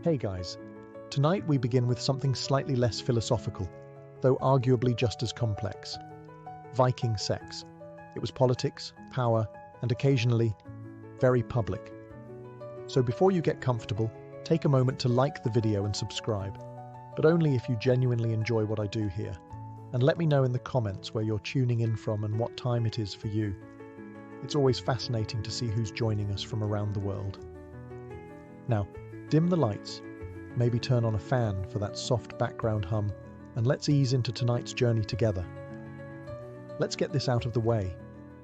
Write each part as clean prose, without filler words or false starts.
Hey guys, tonight we begin with something slightly less philosophical, though arguably just as complex. Viking sex. It was politics, power, and occasionally, very public. So before you get comfortable, take a moment to like the video and subscribe, but only if you genuinely enjoy what I do here. And let me know in the comments where you're tuning in from and what time it is for you. It's always fascinating to see who's joining us from around the world. Now, dim the lights, maybe turn on a fan for that soft background hum, and let's ease into tonight's journey together. Let's get this out of the way.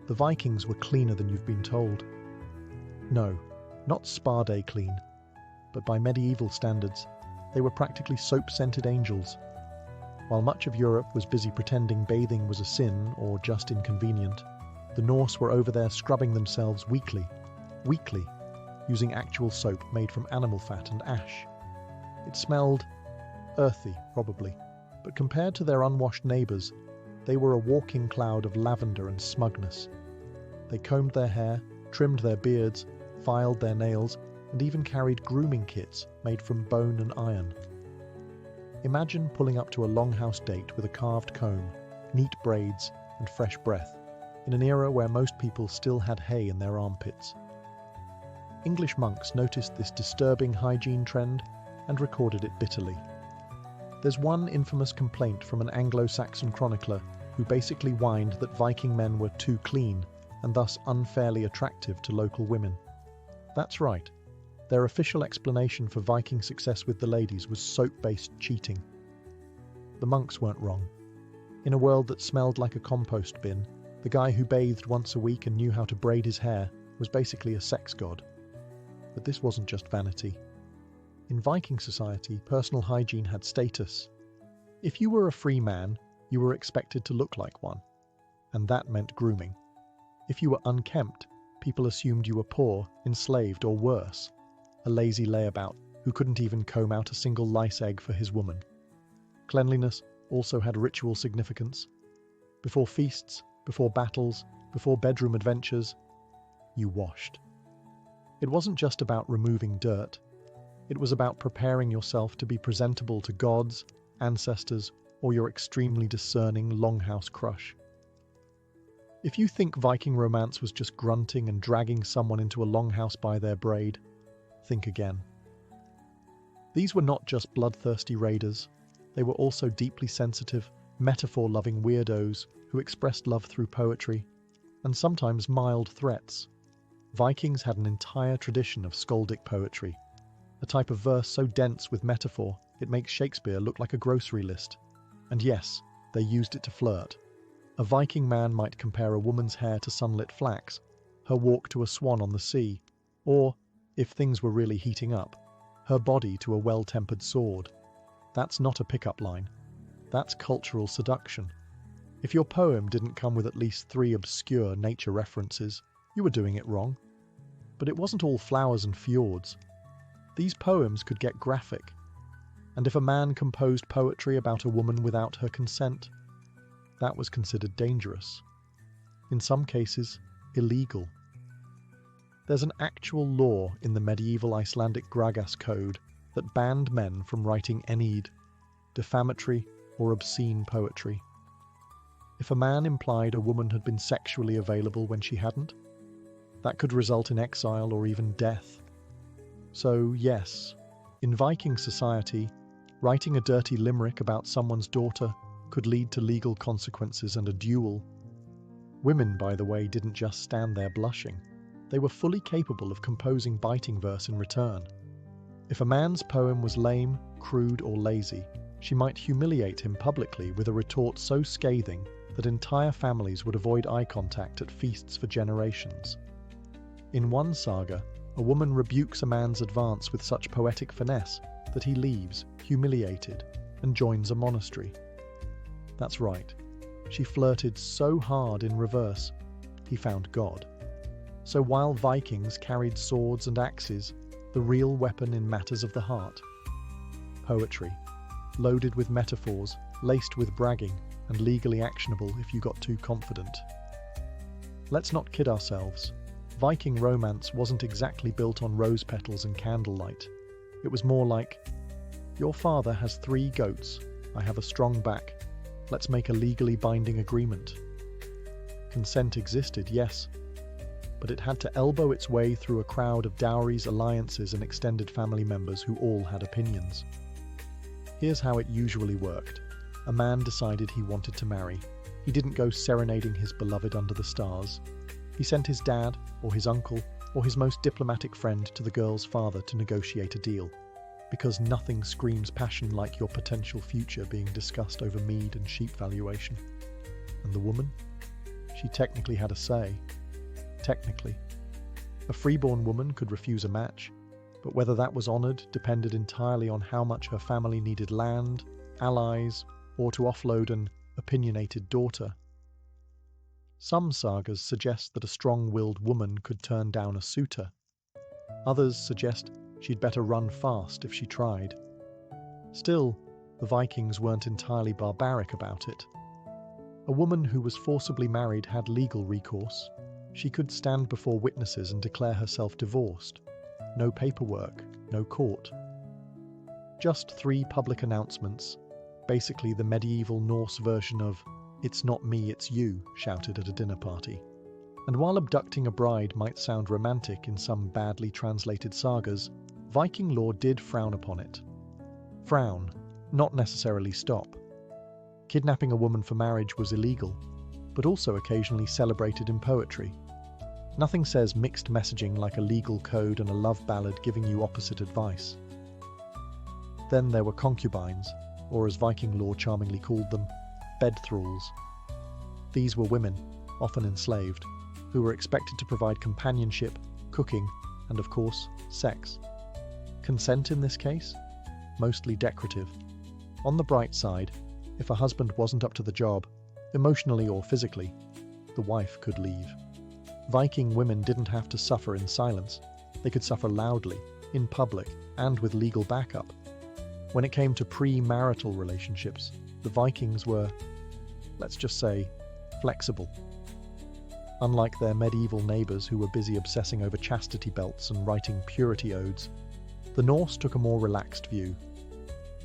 The Vikings were cleaner than you've been told. No, not spa day clean, but by medieval standards, they were practically soap-scented angels. While much of Europe was busy pretending bathing was a sin or just inconvenient, the Norse were over there scrubbing themselves weekly, using actual soap made from animal fat and ash. It smelled earthy, probably, but compared to their unwashed neighbours, they were a walking cloud of lavender and smugness. They combed their hair, trimmed their beards, filed their nails, and even carried grooming kits made from bone and iron. Imagine pulling up to a longhouse date with a carved comb, neat braids, and fresh breath, in an era where most people still had hay in their armpits. English monks noticed this disturbing hygiene trend and recorded it bitterly. There's one infamous complaint from an Anglo-Saxon chronicler who basically whined that Viking men were too clean and thus unfairly attractive to local women. That's right. Their official explanation for Viking success with the ladies was soap-based cheating. The monks weren't wrong. In a world that smelled like a compost bin, the guy who bathed once a week and knew how to braid his hair was basically a sex god. But this wasn't just vanity. In Viking society, personal hygiene had status. If you were a free man, you were expected to look like one, and that meant grooming. If you were unkempt, people assumed you were poor, enslaved, or worse, a lazy layabout who couldn't even comb out a single lice egg for his woman. Cleanliness also had ritual significance. Before feasts, before battles, before bedroom adventures, you washed. It wasn't just about removing dirt. It was about preparing yourself to be presentable to gods, ancestors, or your extremely discerning longhouse crush. If you think Viking romance was just grunting and dragging someone into a longhouse by their braid, think again. These were not just bloodthirsty raiders. They were also deeply sensitive, metaphor-loving weirdos who expressed love through poetry, and sometimes mild threats. Vikings had an entire tradition of skaldic poetry, a type of verse so dense with metaphor it makes Shakespeare look like a grocery list. And yes, they used it to flirt. A Viking man might compare a woman's hair to sunlit flax, her walk to a swan on the sea, or, if things were really heating up, her body to a well-tempered sword. That's not a pickup line. That's cultural seduction. If your poem didn't come with at least 3 obscure nature references, you were doing it wrong. But it wasn't all flowers and fjords. These poems could get graphic. And if a man composed poetry about a woman without her consent, that was considered dangerous. In some cases, illegal. There's an actual law in the medieval Icelandic Gragas code that banned men from writing enid, defamatory or obscene poetry. If a man implied a woman had been sexually available when she hadn't, that could result in exile or even death. So yes, in Viking society, writing a dirty limerick about someone's daughter could lead to legal consequences and a duel. Women, by the way, didn't just stand there blushing. They were fully capable of composing biting verse in return. If a man's poem was lame, crude, or lazy, she might humiliate him publicly with a retort so scathing that entire families would avoid eye contact at feasts for generations. In one saga, a woman rebukes a man's advance with such poetic finesse that he leaves, humiliated, and joins a monastery. That's right, she flirted so hard in reverse, he found God. So while Vikings carried swords and axes, the real weapon in matters of the heart, poetry, loaded with metaphors, laced with bragging, and legally actionable if you got too confident. Let's not kid ourselves. Viking romance wasn't exactly built on rose petals and candlelight. It was more like, "Your father has 3 goats. I have a strong back. Let's make a legally binding agreement." Consent existed, yes, but it had to elbow its way through a crowd of dowries, alliances, and extended family members who all had opinions. Here's how it usually worked. A man decided he wanted to marry. He didn't go serenading his beloved under the stars. He sent his dad, or his uncle, or his most diplomatic friend to the girl's father to negotiate a deal. Because nothing screams passion like your potential future being discussed over mead and sheep valuation. And the woman? She technically had a say. Technically. A freeborn woman could refuse a match, but whether that was honoured depended entirely on how much her family needed land, allies, or to offload an opinionated daughter. Some sagas suggest that a strong-willed woman could turn down a suitor. Others suggest she'd better run fast if she tried. Still, the Vikings weren't entirely barbaric about it. A woman who was forcibly married had legal recourse. She could stand before witnesses and declare herself divorced. No paperwork, no court. Just 3 public announcements, basically the medieval Norse version of "It's not me, it's you," shouted at a dinner party. And while abducting a bride might sound romantic in some badly translated sagas, Viking law did frown upon it. Frown, not necessarily stop. Kidnapping a woman for marriage was illegal, but also occasionally celebrated in poetry. Nothing says mixed messaging like a legal code and a love ballad giving you opposite advice. Then there were concubines, or as Viking law charmingly called them, bed thralls. These were women, often enslaved, who were expected to provide companionship, cooking, and of course, sex. Consent in this case? Mostly decorative. On the bright side, if a husband wasn't up to the job, emotionally or physically, the wife could leave. Viking women didn't have to suffer in silence. They could suffer loudly, in public, and with legal backup. When it came to pre-marital relationships, the Vikings were, let's just say, flexible. Unlike their medieval neighbours who were busy obsessing over chastity belts and writing purity odes, the Norse took a more relaxed view.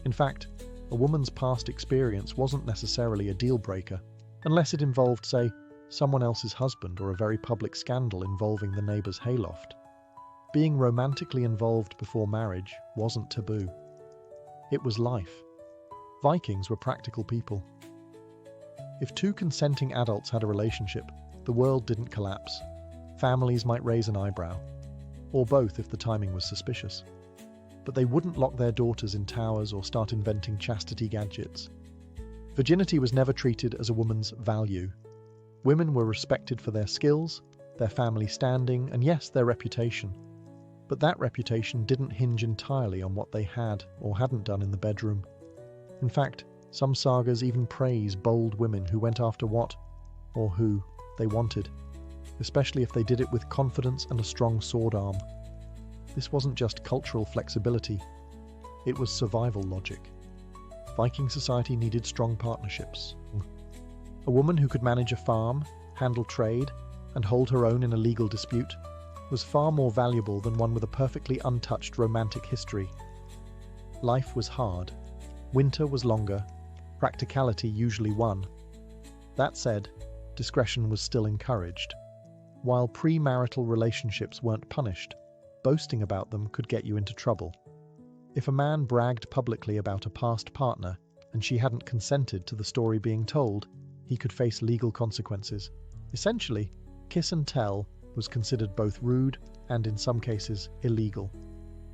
In fact, a woman's past experience wasn't necessarily a deal-breaker, unless it involved, say, someone else's husband or a very public scandal involving the neighbour's hayloft. Being romantically involved before marriage wasn't taboo. It was life. Vikings were practical people. If 2 consenting adults had a relationship, the world didn't collapse. Families might raise an eyebrow, or both if the timing was suspicious. But they wouldn't lock their daughters in towers or start inventing chastity gadgets. Virginity was never treated as a woman's value. Women were respected for their skills, their family standing, and yes, their reputation. But that reputation didn't hinge entirely on what they had or hadn't done in the bedroom. In fact, some sagas even praise bold women who went after what, or who, they wanted, especially if they did it with confidence and a strong sword arm. This wasn't just cultural flexibility, it was survival logic. Viking society needed strong partnerships. A woman who could manage a farm, handle trade, and hold her own in a legal dispute was far more valuable than one with a perfectly untouched romantic history. Life was hard. Winter was longer. Practicality usually won. That said, discretion was still encouraged. While premarital relationships weren't punished, boasting about them could get you into trouble. If a man bragged publicly about a past partner and she hadn't consented to the story being told, he could face legal consequences. Essentially, kiss and tell was considered both rude and, in some cases, illegal.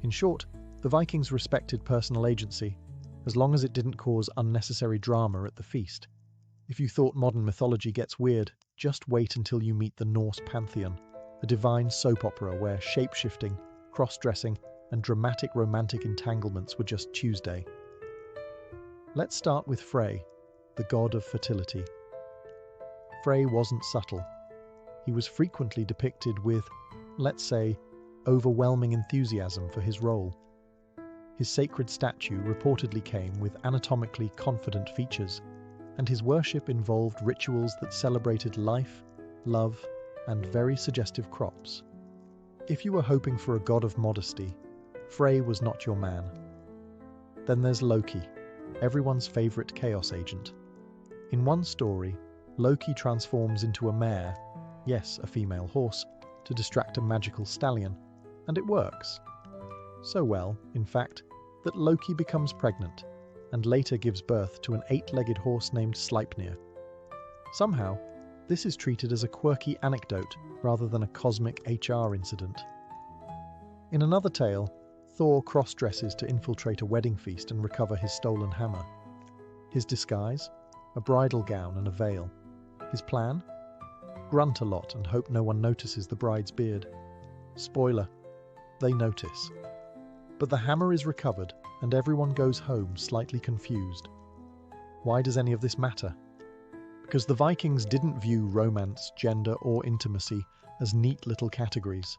In short, the Vikings respected personal agency, as long as it didn't cause unnecessary drama at the feast. If you thought modern mythology gets weird, just wait until you meet the Norse pantheon, a divine soap opera where shape-shifting, cross-dressing, and dramatic romantic entanglements were just Tuesday. Let's start with Frey, the god of fertility. Frey wasn't subtle. He was frequently depicted with, let's say, overwhelming enthusiasm for his role. His sacred statue reportedly came with anatomically confident features, and his worship involved rituals that celebrated life, love, and very suggestive crops. If you were hoping for a god of modesty, Frey was not your man. Then there's Loki, everyone's favourite chaos agent. In one story, Loki transforms into a mare, yes, a female horse, to distract a magical stallion, and it works. So well, in fact, that Loki becomes pregnant, and later gives birth to an 8-legged horse named Sleipnir. Somehow, this is treated as a quirky anecdote rather than a cosmic HR incident. In another tale, Thor cross-dresses to infiltrate a wedding feast and recover his stolen hammer. His disguise? A bridal gown and a veil. His plan? Grunt a lot and hope no one notices the bride's beard. Spoiler, they notice. But the hammer is recovered and everyone goes home slightly confused. Why does any of this matter? Because the Vikings didn't view romance, gender, or intimacy as neat little categories.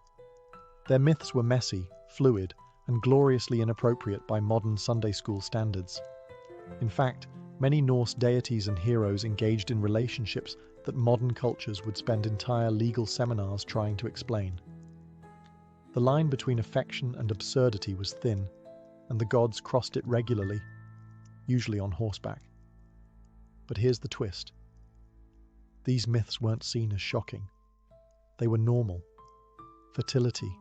Their myths were messy, fluid, and gloriously inappropriate by modern Sunday school standards. In fact, many Norse deities and heroes engaged in relationships that modern cultures would spend entire legal seminars trying to explain. The line between affection and absurdity was thin, and the gods crossed it regularly, usually on horseback. But here's the twist. These myths weren't seen as shocking. They were normal. Fertility,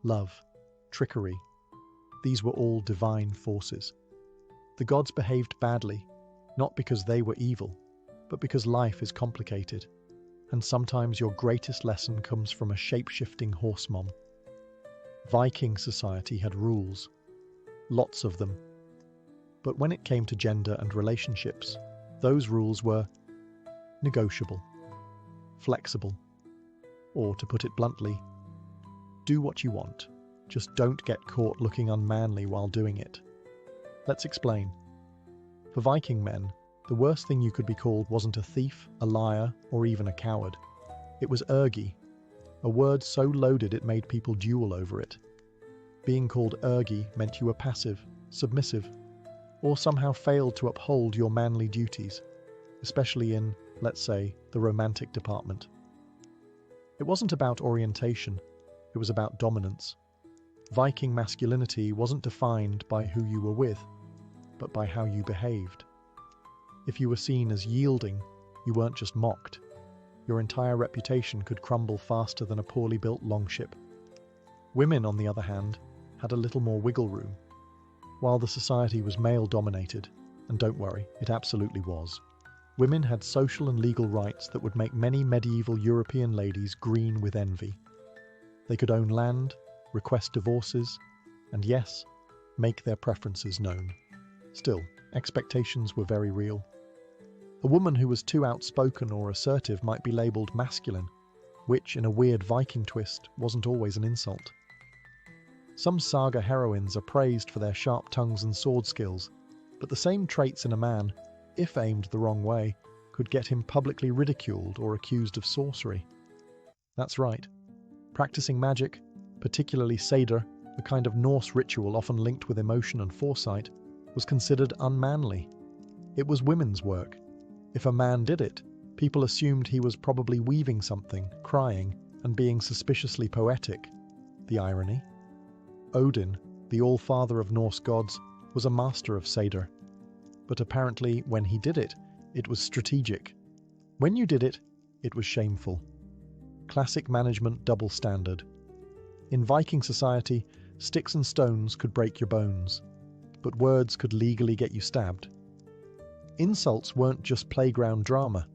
love, trickery, these were all divine forces. The gods behaved badly, not because they were evil, but because life is complicated, and sometimes your greatest lesson comes from a shape-shifting horse mom. Viking society had rules, lots of them. But when it came to gender and relationships, those rules were negotiable, flexible, or to put it bluntly, do what you want, just don't get caught looking unmanly while doing it. Let's explain. For Viking men, the worst thing you could be called wasn't a thief, a liar, or even a coward. It was ergi, a word so loaded it made people duel over it. Being called ergi meant you were passive, submissive, or somehow failed to uphold your manly duties, especially in, let's say, the romantic department. It wasn't about orientation, it was about dominance. Viking masculinity wasn't defined by who you were with, but by how you behaved. If you were seen as yielding, you weren't just mocked. Your entire reputation could crumble faster than a poorly built longship. Women, on the other hand, had a little more wiggle room. While the society was male-dominated, and don't worry, it absolutely was, women had social and legal rights that would make many medieval European ladies green with envy. They could own land, request divorces, and yes, make their preferences known. Still, expectations were very real. A woman who was too outspoken or assertive might be labelled masculine, which, in a weird Viking twist, wasn't always an insult. Some saga heroines are praised for their sharp tongues and sword skills, but the same traits in a man, if aimed the wrong way, could get him publicly ridiculed or accused of sorcery. That's right. Practicing magic, particularly Seder, a kind of Norse ritual often linked with emotion and foresight, was considered unmanly. It was women's work. If a man did it, people assumed he was probably weaving something, crying, and being suspiciously poetic. The irony? Odin, the all-father of Norse gods, was a master of Seder. But apparently, when he did it, it was strategic. When you did it, it was shameful. Classic management double standard. In Viking society, sticks and stones could break your bones, but words could legally get you stabbed. Insults weren't just playground drama.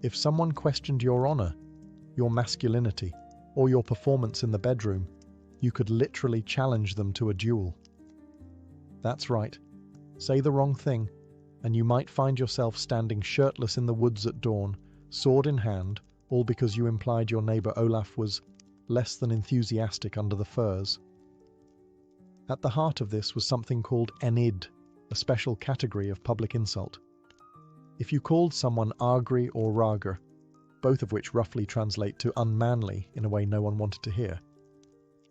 If someone questioned your honor, your masculinity, or your performance in the bedroom, you could literally challenge them to a duel. That's right. Say the wrong thing, and you might find yourself standing shirtless in the woods at dawn, sword in hand, all because you implied your neighbor Olaf was less than enthusiastic under the firs. At the heart of this was something called enid, a special category of public insult. If you called someone agri or rager, both of which roughly translate to unmanly in a way no one wanted to hear,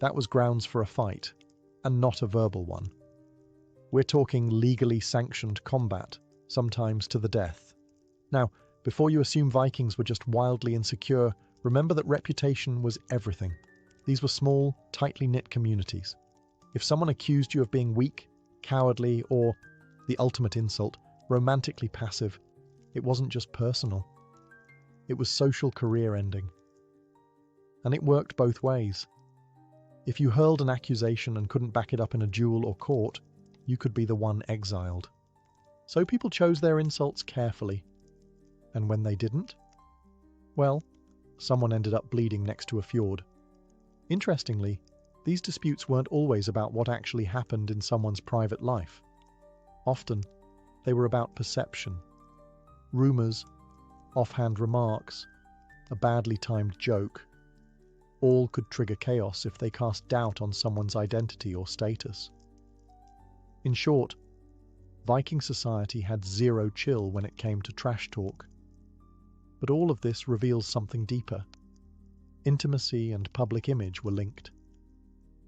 that was grounds for a fight, and not a verbal one. We're talking legally sanctioned combat, sometimes to the death. Now, before you assume Vikings were just wildly insecure, remember that reputation was everything. These were small, tightly knit communities. If someone accused you of being weak, cowardly, or, the ultimate insult, romantically passive, it wasn't just personal. It was social career ending. And it worked both ways. If you hurled an accusation and couldn't back it up in a duel or court, you could be the one exiled. So people chose their insults carefully. And when they didn't, well, someone ended up bleeding next to a fjord. Interestingly, these disputes weren't always about what actually happened in someone's private life. Often, they were about perception. Rumors, offhand remarks, a badly timed joke, all could trigger chaos if they cast doubt on someone's identity or status. In short, Viking society had zero chill when it came to trash talk. But all of this reveals something deeper. Intimacy and public image were linked.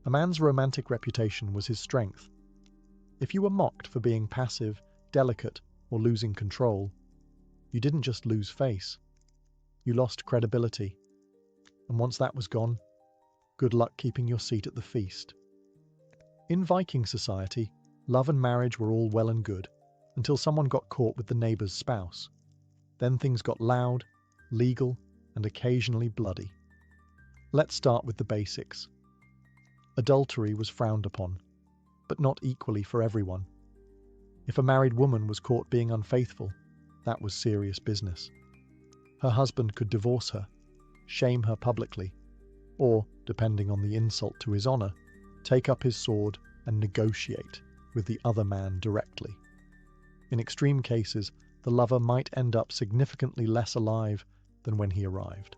A man's romantic reputation was his strength. If you were mocked for being passive, delicate, or losing control, you didn't just lose face, you lost credibility. And once that was gone, good luck keeping your seat at the feast. In Viking society, love and marriage were all well and good, until someone got caught with the neighbour's spouse. Then things got loud, legal, and occasionally bloody. Let's start with the basics. Adultery was frowned upon, but not equally for everyone. If a married woman was caught being unfaithful, that was serious business. Her husband could divorce her, shame her publicly, or, depending on the insult to his honour, take up his sword and negotiate with the other man directly. In extreme cases, the lover might end up significantly less alive than when he arrived.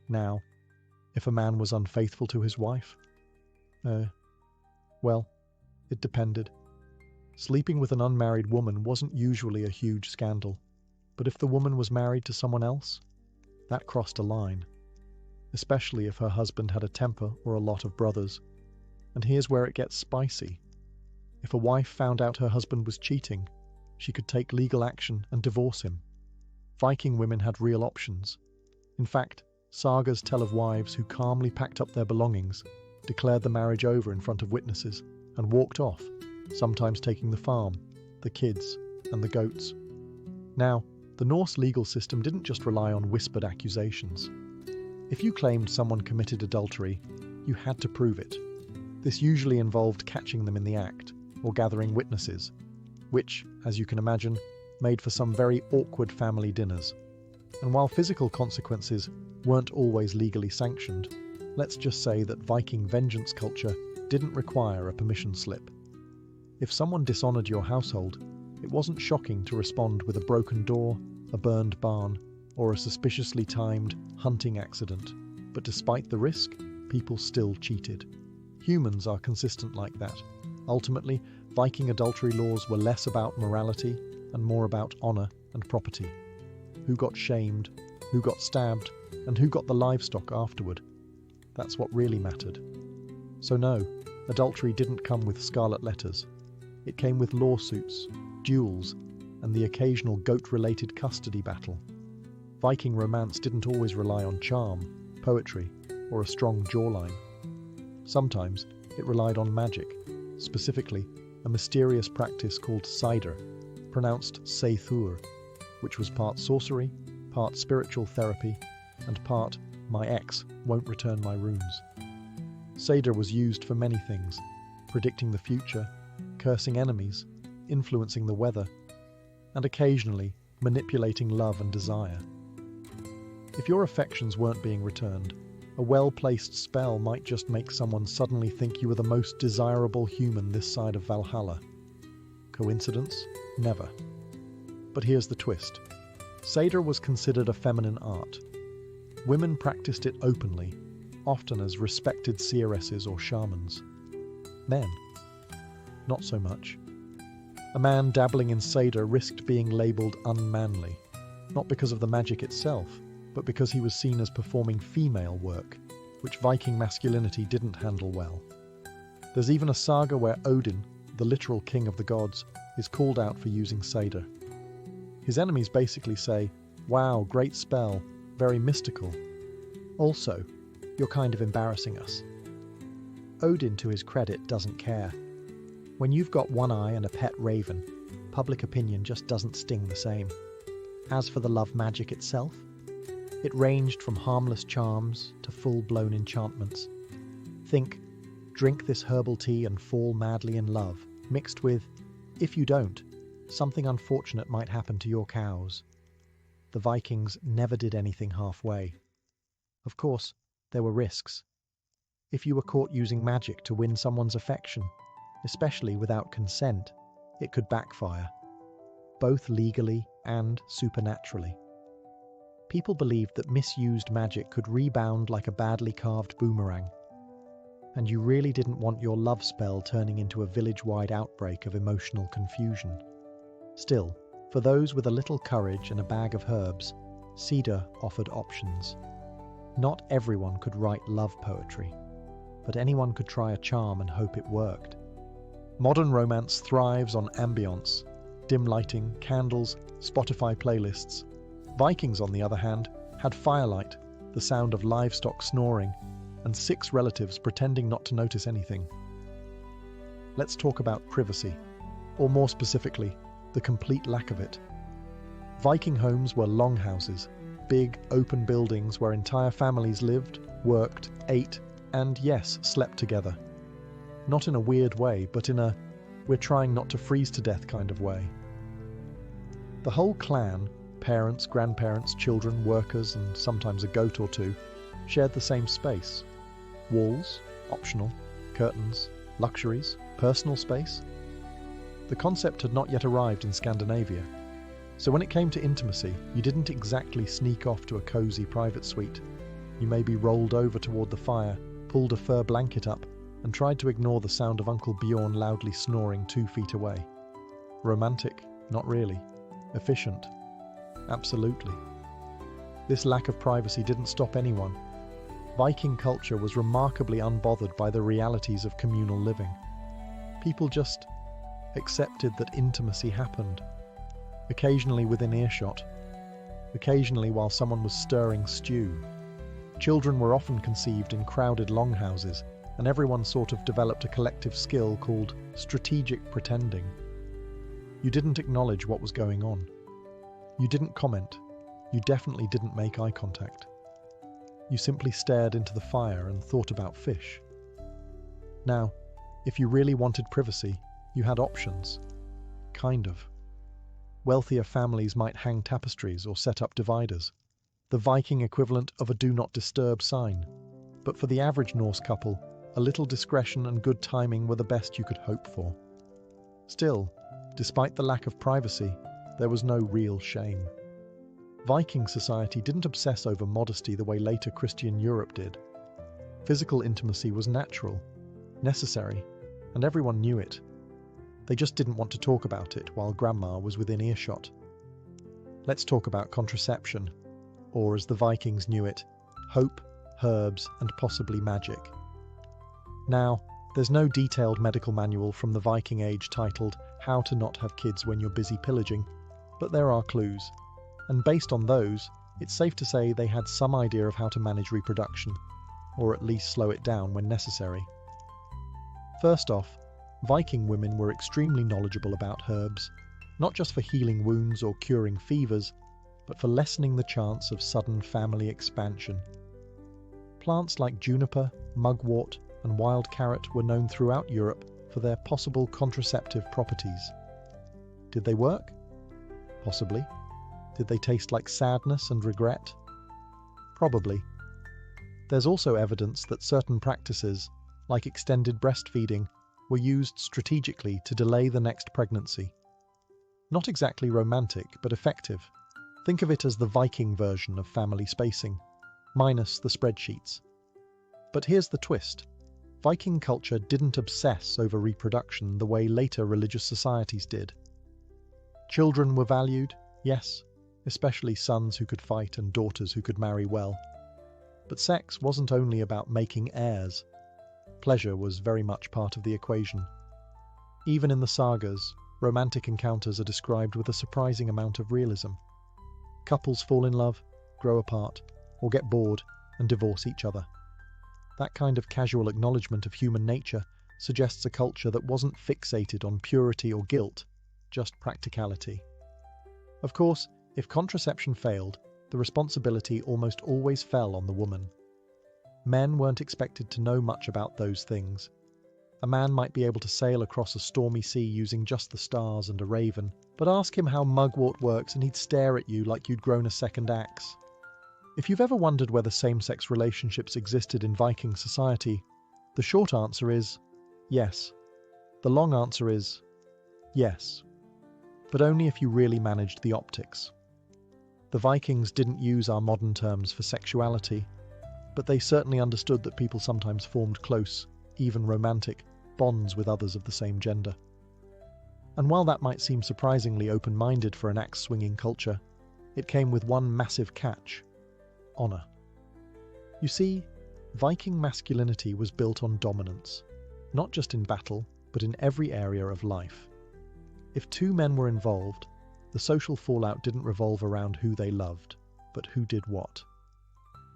Now, if a man was unfaithful to his wife, well, it depended. Sleeping with an unmarried woman wasn't usually a huge scandal, but if the woman was married to someone else, that crossed a line, especially if her husband had a temper or a lot of brothers. And here's where it gets spicy. If a wife found out her husband was cheating, she could take legal action and divorce him. Viking women had real options. In fact, sagas tell of wives who calmly packed up their belongings, declared the marriage over in front of witnesses, and walked off, sometimes taking the farm, the kids, and the goats. Now, the Norse legal system didn't just rely on whispered accusations. If you claimed someone committed adultery, you had to prove it. This usually involved catching them in the act, or gathering witnesses, which, as you can imagine, made for some very awkward family dinners. And while physical consequences weren't always legally sanctioned, let's just say that Viking vengeance culture didn't require a permission slip. If someone dishonoured your household, it wasn't shocking to respond with a broken door, a burned barn, or a suspiciously timed hunting accident. But despite the risk, people still cheated. Humans are consistent like that. Ultimately, Viking adultery laws were less about morality and more about honour and property. Who got shamed, who got stabbed, and who got the livestock afterward. That's what really mattered. So no, adultery didn't come with scarlet letters. It came with lawsuits, duels, and the occasional goat-related custody battle. Viking romance didn't always rely on charm, poetry, or a strong jawline. Sometimes it relied on magic, specifically a mysterious practice called cider, pronounced seithur, which was part sorcery, part spiritual therapy, and part "my ex won't return my runes." Cider was used for many things: predicting the future, cursing enemies, influencing the weather, and occasionally manipulating love and desire. If your affections weren't being returned, a well-placed spell might just make someone suddenly think you were the most desirable human this side of Valhalla. Coincidence? Never. But here's the twist. Cider was considered a feminine art. Women practiced it openly, often as respected seeresses or shamans. Men, not so much. A man dabbling in cider risked being labelled unmanly, not because of the magic itself, but because he was seen as performing female work, which Viking masculinity didn't handle well. There's even a saga where Odin, the literal king of the gods, is called out for using cider. His enemies basically say, "Wow, great spell, very mystical. Also, you're kind of embarrassing us." Odin, to his credit, doesn't care. When you've got one eye and a pet raven, public opinion just doesn't sting the same. As for the love magic itself, it ranged from harmless charms to full-blown enchantments. Think, drink this herbal tea and fall madly in love, mixed with, if you don't, something unfortunate might happen to your cows. The Vikings never did anything halfway. Of course, there were risks. If you were caught using magic to win someone's affection, especially without consent, it could backfire, both legally and supernaturally. People believed that misused magic could rebound like a badly carved boomerang, and you really didn't want your love spell turning into a village-wide outbreak of emotional confusion. Still, for those with a little courage and a bag of herbs, Cedar offered options. Not everyone could write love poetry, but anyone could try a charm and hope it worked. Modern romance thrives on ambience, dim lighting, candles, Spotify playlists. Vikings, on the other hand, had firelight, the sound of livestock snoring, and 6 relatives pretending not to notice anything. Let's talk about privacy, or more specifically, the complete lack of it. Viking homes were longhouses, big, open buildings where entire families lived, worked, ate, and yes, slept together. Not in a weird way, but in a we're trying not to freeze to death kind of way. The whole clan, parents, grandparents, children, workers, and sometimes a goat or two, shared the same space. Walls, optional, curtains, luxuries, personal space. The concept had not yet arrived in Scandinavia, so when it came to intimacy, you didn't exactly sneak off to a cozy private suite. You maybe rolled over toward the fire, pulled a fur blanket up, and tried to ignore the sound of Uncle Bjorn loudly snoring 2 feet away. Romantic? Not really. Efficient? Absolutely. This lack of privacy didn't stop anyone. Viking culture was remarkably unbothered by the realities of communal living. People just accepted that intimacy happened, occasionally within earshot, occasionally while someone was stirring stew. Children were often conceived in crowded longhouses, and everyone sort of developed a collective skill called strategic pretending. You didn't acknowledge what was going on. You didn't comment. You definitely didn't make eye contact. You simply stared into the fire and thought about fish. Now, if you really wanted privacy, you had options. Kind of. Wealthier families might hang tapestries or set up dividers, the Viking equivalent of a do not disturb sign. But for the average Norse couple, a little discretion and good timing were the best you could hope for. Still, despite the lack of privacy, there was no real shame. Viking society didn't obsess over modesty the way later Christian Europe did. Physical intimacy was natural, necessary, and everyone knew it. They just didn't want to talk about it while grandma was within earshot. Let's talk about contraception, or as the Vikings knew it, hope, herbs, and possibly magic. Now, there's no detailed medical manual from the Viking Age titled How to Not Have Kids When You're Busy Pillaging, but there are clues. And based on those, it's safe to say they had some idea of how to manage reproduction, or at least slow it down when necessary. First off, Viking women were extremely knowledgeable about herbs, not just for healing wounds or curing fevers, but for lessening the chance of sudden family expansion. Plants like juniper, mugwort, and wild carrot were known throughout Europe for their possible contraceptive properties. Did they work? Possibly. Did they taste like sadness and regret? Probably. There's also evidence that certain practices, like extended breastfeeding, were used strategically to delay the next pregnancy. Not exactly romantic, but effective. Think of it as the Viking version of family spacing, minus the spreadsheets. But here's the twist. Viking culture didn't obsess over reproduction the way later religious societies did. Children were valued, yes, especially sons who could fight and daughters who could marry well. But sex wasn't only about making heirs. Pleasure was very much part of the equation. Even in the sagas, romantic encounters are described with a surprising amount of realism. Couples fall in love, grow apart, or get bored and divorce each other. That kind of casual acknowledgement of human nature suggests a culture that wasn't fixated on purity or guilt, just practicality. Of course, if contraception failed, the responsibility almost always fell on the woman. Men weren't expected to know much about those things. A man might be able to sail across a stormy sea using just the stars and a raven, but ask him how mugwort works and he'd stare at you like you'd grown a second axe. If you've ever wondered whether same-sex relationships existed in Viking society, the short answer is yes. The long answer is yes, but only if you really managed the optics. The Vikings didn't use our modern terms for sexuality, but they certainly understood that people sometimes formed close, even romantic, bonds with others of the same gender. And while that might seem surprisingly open-minded for an axe-swinging culture, it came with one massive catch: honor. You see, Viking masculinity was built on dominance, not just in battle, but in every area of life. If two men were involved, the social fallout didn't revolve around who they loved, but who did what.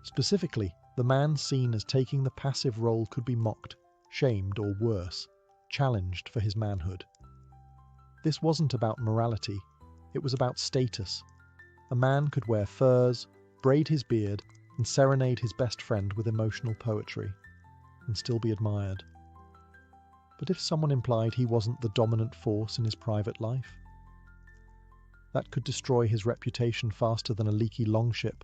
Specifically, the man seen as taking the passive role could be mocked, shamed, or worse, challenged for his manhood. This wasn't about morality, it was about status. A man could wear furs, braid his beard, and serenade his best friend with emotional poetry, and still be admired. But if someone implied he wasn't the dominant force in his private life, that could destroy his reputation faster than a leaky longship.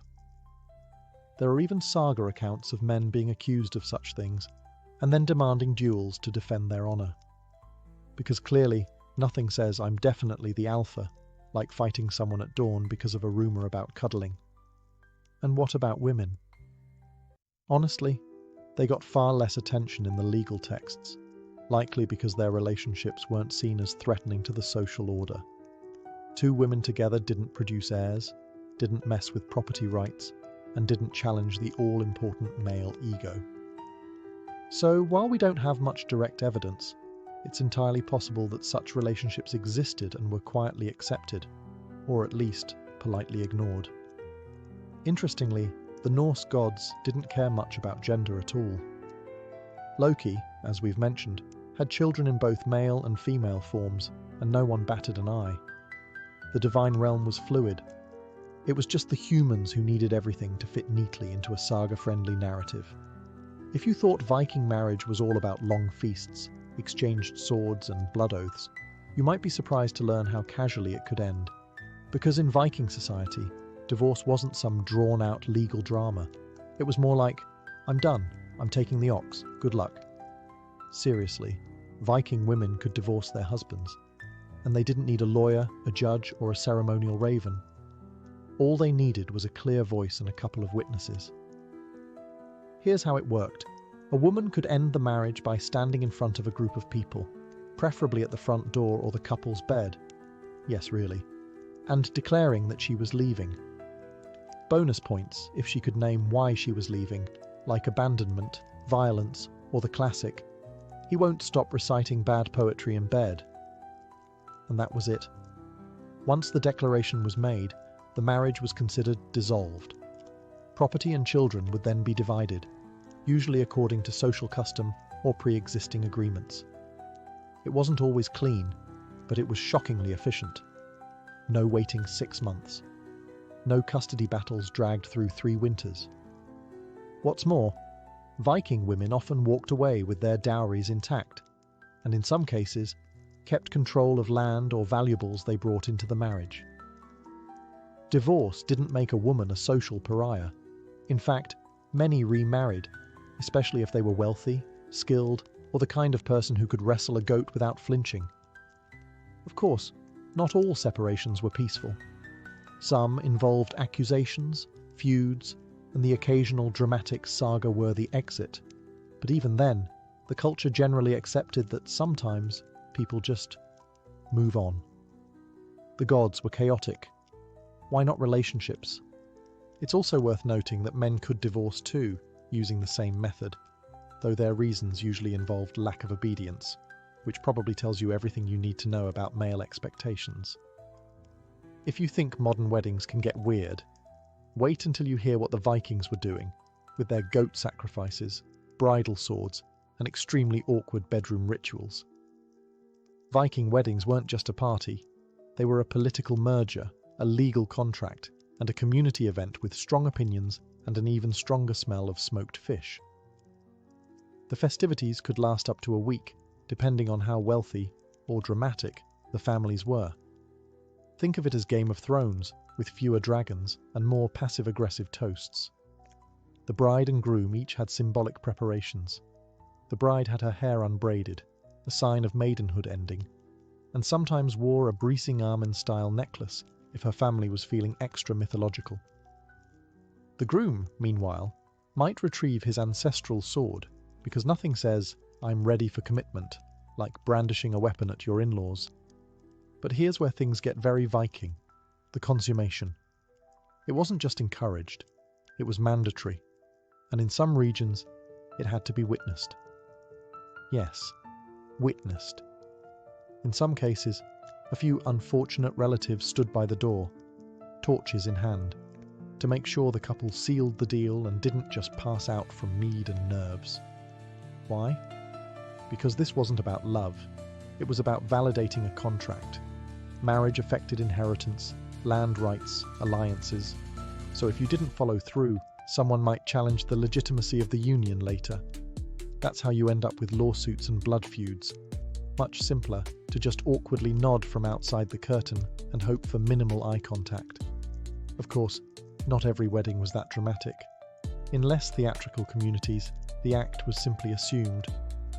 There are even saga accounts of men being accused of such things, and then demanding duels to defend their honor. Because clearly, nothing says I'm definitely the alpha, like fighting someone at dawn because of a rumor about cuddling. And what about women? Honestly, they got far less attention in the legal texts, likely because their relationships weren't seen as threatening to the social order. Two women together didn't produce heirs, didn't mess with property rights, and didn't challenge the all-important male ego. So, while we don't have much direct evidence, it's entirely possible that such relationships existed and were quietly accepted, or at least politely ignored. Interestingly, the Norse gods didn't care much about gender at all. Loki, as we've mentioned, had children in both male and female forms, and no one batted an eye. The divine realm was fluid. It was just the humans who needed everything to fit neatly into a saga-friendly narrative. If you thought Viking marriage was all about long feasts, exchanged swords and blood oaths, you might be surprised to learn how casually it could end. Because in Viking society, divorce wasn't some drawn-out legal drama. It was more like, I'm done, I'm taking the ox, good luck. Seriously, Viking women could divorce their husbands, and they didn't need a lawyer, a judge, or a ceremonial raven. All they needed was a clear voice and a couple of witnesses. Here's how it worked. A woman could end the marriage by standing in front of a group of people, preferably at the front door or the couple's bed. Yes, really. And declaring that she was leaving. Bonus points if she could name why she was leaving, like abandonment, violence, or the classic, "He won't stop reciting bad poetry in bed." And that was it. Once the declaration was made, the marriage was considered dissolved. Property and children would then be divided, usually according to social custom or pre-existing agreements. It wasn't always clean, but it was shockingly efficient. No waiting 6 months. No custody battles dragged through 3 winters. What's more, Viking women often walked away with their dowries intact, and in some cases, kept control of land or valuables they brought into the marriage. Divorce didn't make a woman a social pariah. In fact, many remarried, especially if they were wealthy, skilled, or the kind of person who could wrestle a goat without flinching. Of course, not all separations were peaceful. Some involved accusations, feuds, and the occasional dramatic saga-worthy exit. But even then, the culture generally accepted that sometimes people just move on. The gods were chaotic. Why not relationships? It's also worth noting that men could divorce too, using the same method, though their reasons usually involved lack of obedience, which probably tells you everything you need to know about male expectations. If you think modern weddings can get weird, wait until you hear what the Vikings were doing, with their goat sacrifices, bridal swords, and extremely awkward bedroom rituals. Viking weddings weren't just a party, they were a political merger, a legal contract, and a community event with strong opinions and an even stronger smell of smoked fish. The festivities could last up to a week, depending on how wealthy or dramatic the families were. Think of it as Game of Thrones, with fewer dragons and more passive-aggressive toasts. The bride and groom each had symbolic preparations. The bride had her hair unbraided, a sign of maidenhood ending, and sometimes wore a Brisingamen-style necklace if her family was feeling extra mythological. The groom, meanwhile, might retrieve his ancestral sword, because nothing says, "I'm ready for commitment," like brandishing a weapon at your in-laws. But here's where things get very Viking: the consummation. It wasn't just encouraged, it was mandatory, and in some regions, it had to be witnessed. Yes, witnessed. In some cases, a few unfortunate relatives stood by the door, torches in hand, to make sure the couple sealed the deal and didn't just pass out from mead and nerves. Why? Because this wasn't about love, it was about validating a contract. Marriage affected inheritance, land rights, alliances. So if you didn't follow through, someone might challenge the legitimacy of the union later. That's how you end up with lawsuits and blood feuds. Much simpler to just awkwardly nod from outside the curtain and hope for minimal eye contact. Of course, not every wedding was that dramatic. In less theatrical communities, the act was simply assumed,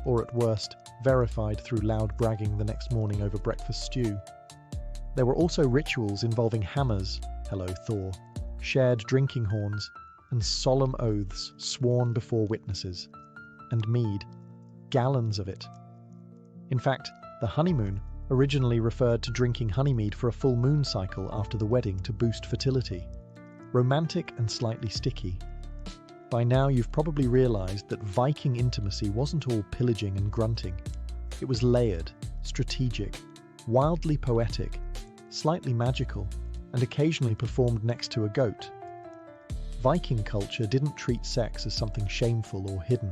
or at worst, verified through loud bragging the next morning over breakfast stew. There were also rituals involving hammers, hello Thor, shared drinking horns, and solemn oaths sworn before witnesses. And mead, gallons of it. In fact, the honeymoon originally referred to drinking honeymead for a full moon cycle after the wedding to boost fertility. Romantic and slightly sticky. By now you've probably realized that Viking intimacy wasn't all pillaging and grunting. It was layered, strategic, wildly poetic, slightly magical, and occasionally performed next to a goat. Viking culture didn't treat sex as something shameful or hidden.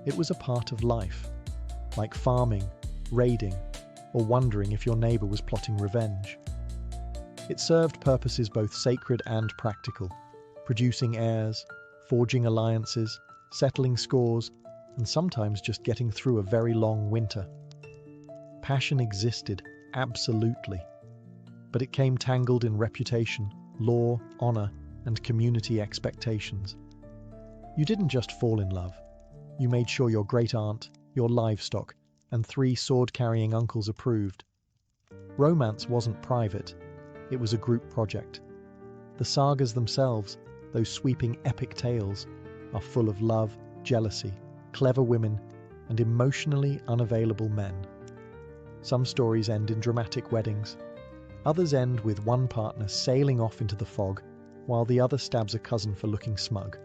It was a part of life, like farming, raiding, or wondering if your neighbor was plotting revenge. It served purposes both sacred and practical, producing heirs, forging alliances, settling scores, and sometimes just getting through a very long winter. Passion existed, absolutely, but it came tangled in reputation, law, honor, and community expectations. You didn't just fall in love. You made sure your great-aunt, your livestock, and 3 sword-carrying uncles approved. Romance wasn't private, it was a group project. The sagas themselves, those sweeping epic tales, are full of love, jealousy, clever women, and emotionally unavailable men. Some stories end in dramatic weddings. Others end with one partner sailing off into the fog, while the other stabs a cousin for looking smug.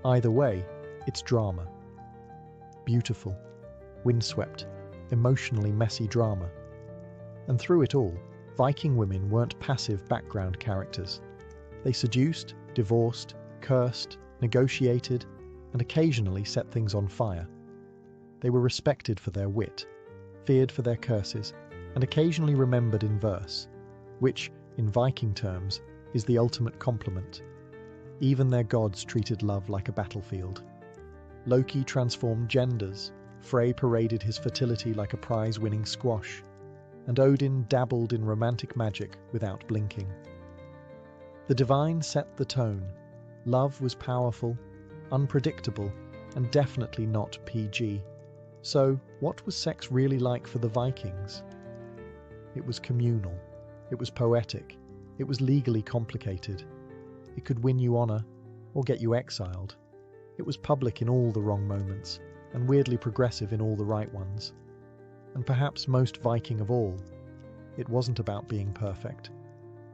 Either way, it's drama. Beautiful, windswept, emotionally messy drama. And through it all, Viking women weren't passive background characters. They seduced, divorced, cursed, negotiated, and occasionally set things on fire. They were respected for their wit, feared for their curses, and occasionally remembered in verse, which, in Viking terms, is the ultimate compliment. Even their gods treated love like a battlefield. Loki transformed genders, Frey paraded his fertility like a prize-winning squash, and Odin dabbled in romantic magic without blinking. The divine set the tone. Love was powerful, unpredictable, and definitely not PG. So, what was sex really like for the Vikings? It was communal. It was poetic. It was legally complicated. It could win you honor or get you exiled. It was public in all the wrong moments and weirdly progressive in all the right ones. And perhaps most Viking of all, it wasn't about being perfect.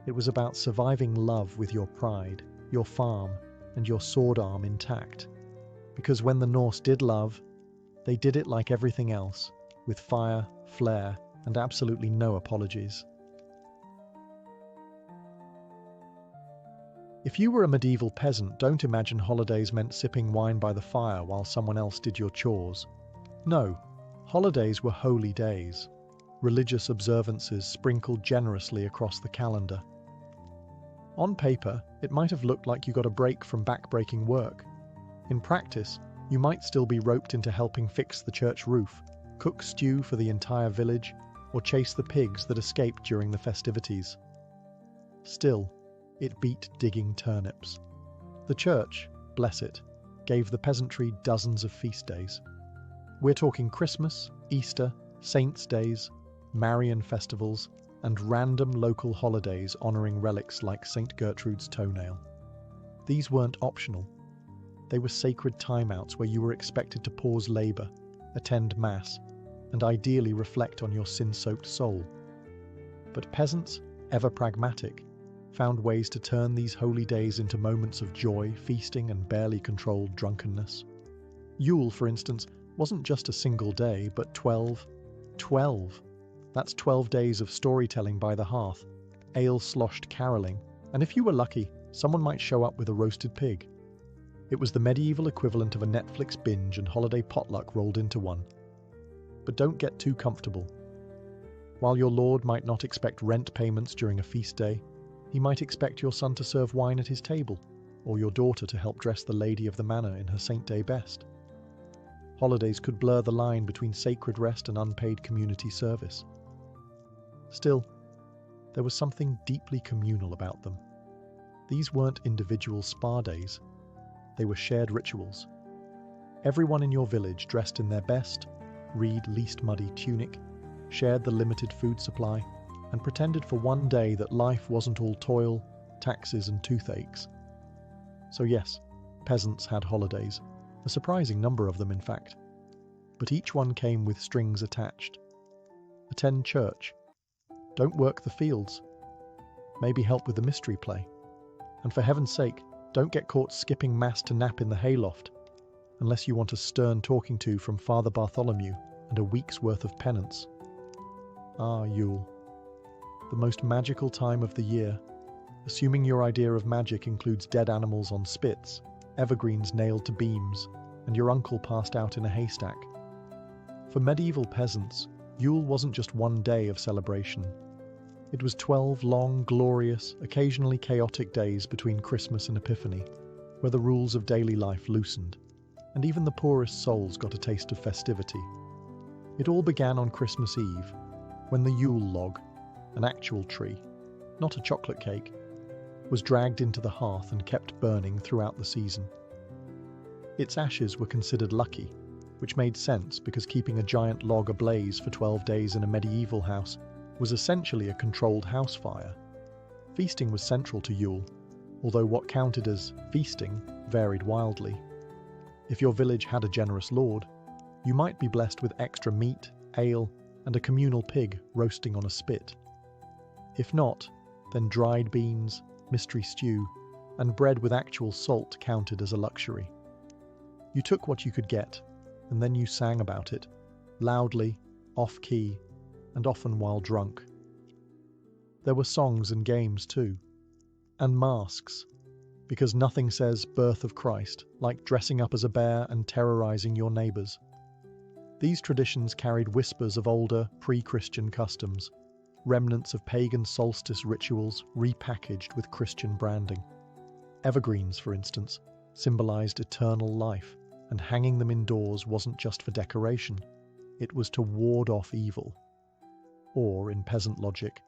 It was about surviving love with your pride, your farm, and your sword arm intact. Because when the Norse did love, they did it like everything else, with fire, flair, and absolutely no apologies. If you were a medieval peasant, don't imagine holidays meant sipping wine by the fire while someone else did your chores. No, holidays were holy days, religious observances sprinkled generously across the calendar. On paper, it might have looked like you got a break from back-breaking work. In practice, you might still be roped into helping fix the church roof, cook stew for the entire village, or chase the pigs that escaped during the festivities. Still, it beat digging turnips. The church, bless it, gave the peasantry dozens of feast days. We're talking Christmas, Easter, Saints' Days, Marian festivals, and random local holidays honouring relics like St. Gertrude's toenail. These weren't optional. They were sacred timeouts where you were expected to pause labour, attend Mass, and ideally reflect on your sin-soaked soul. But peasants, ever pragmatic, found ways to turn these holy days into moments of joy, feasting, and barely controlled drunkenness. Yule, for instance, wasn't just a single day, but 12. That's 12 days of storytelling by the hearth, ale-sloshed caroling, and if you were lucky, someone might show up with a roasted pig. It was the medieval equivalent of a Netflix binge and holiday potluck rolled into one. But don't get too comfortable. While your lord might not expect rent payments during a feast day, he might expect your son to serve wine at his table, or your daughter to help dress the lady of the manor in her Saint Day best. Holidays could blur the line between sacred rest and unpaid community service. Still, there was something deeply communal about them. These weren't individual spa days. They were shared rituals. Everyone in your village dressed in their best, reed least muddy tunic, shared the limited food supply, and pretended for one day that life wasn't all toil, taxes, and toothaches. So yes, peasants had holidays, a surprising number of them in fact. But each one came with strings attached. Attend church. Don't work the fields. Maybe help with the mystery play. And for heaven's sake, don't get caught skipping Mass to nap in the hayloft, unless you want a stern talking to from Father Bartholomew and a week's worth of penance. Ah, Yule. The most magical time of the year, assuming your idea of magic includes dead animals on spits, evergreens nailed to beams, and your uncle passed out in a haystack. For medieval peasants, Yule wasn't just one day of celebration. It was 12 long, glorious, occasionally chaotic days between Christmas and Epiphany, where the rules of daily life loosened, and even the poorest souls got a taste of festivity. It all began on Christmas Eve, when the Yule log, an actual tree, not a chocolate cake, was dragged into the hearth and kept burning throughout the season. Its ashes were considered lucky, which made sense because keeping a giant log ablaze for 12 days in a medieval house was essentially a controlled house fire. Feasting was central to Yule, although what counted as feasting varied wildly. If your village had a generous lord, you might be blessed with extra meat, ale, and a communal pig roasting on a spit. If not, then dried beans, mystery stew, and bread with actual salt counted as a luxury. You took what you could get, and then you sang about it, loudly, off-key, and often while drunk. There were songs and games too, and masks, because nothing says birth of Christ like dressing up as a bear and terrorizing your neighbors. These traditions carried whispers of older, pre-Christian customs, remnants of pagan solstice rituals repackaged with Christian branding. Evergreens, for instance, symbolized eternal life, and hanging them indoors wasn't just for decoration, it was to ward off evil. Or, in peasant logic,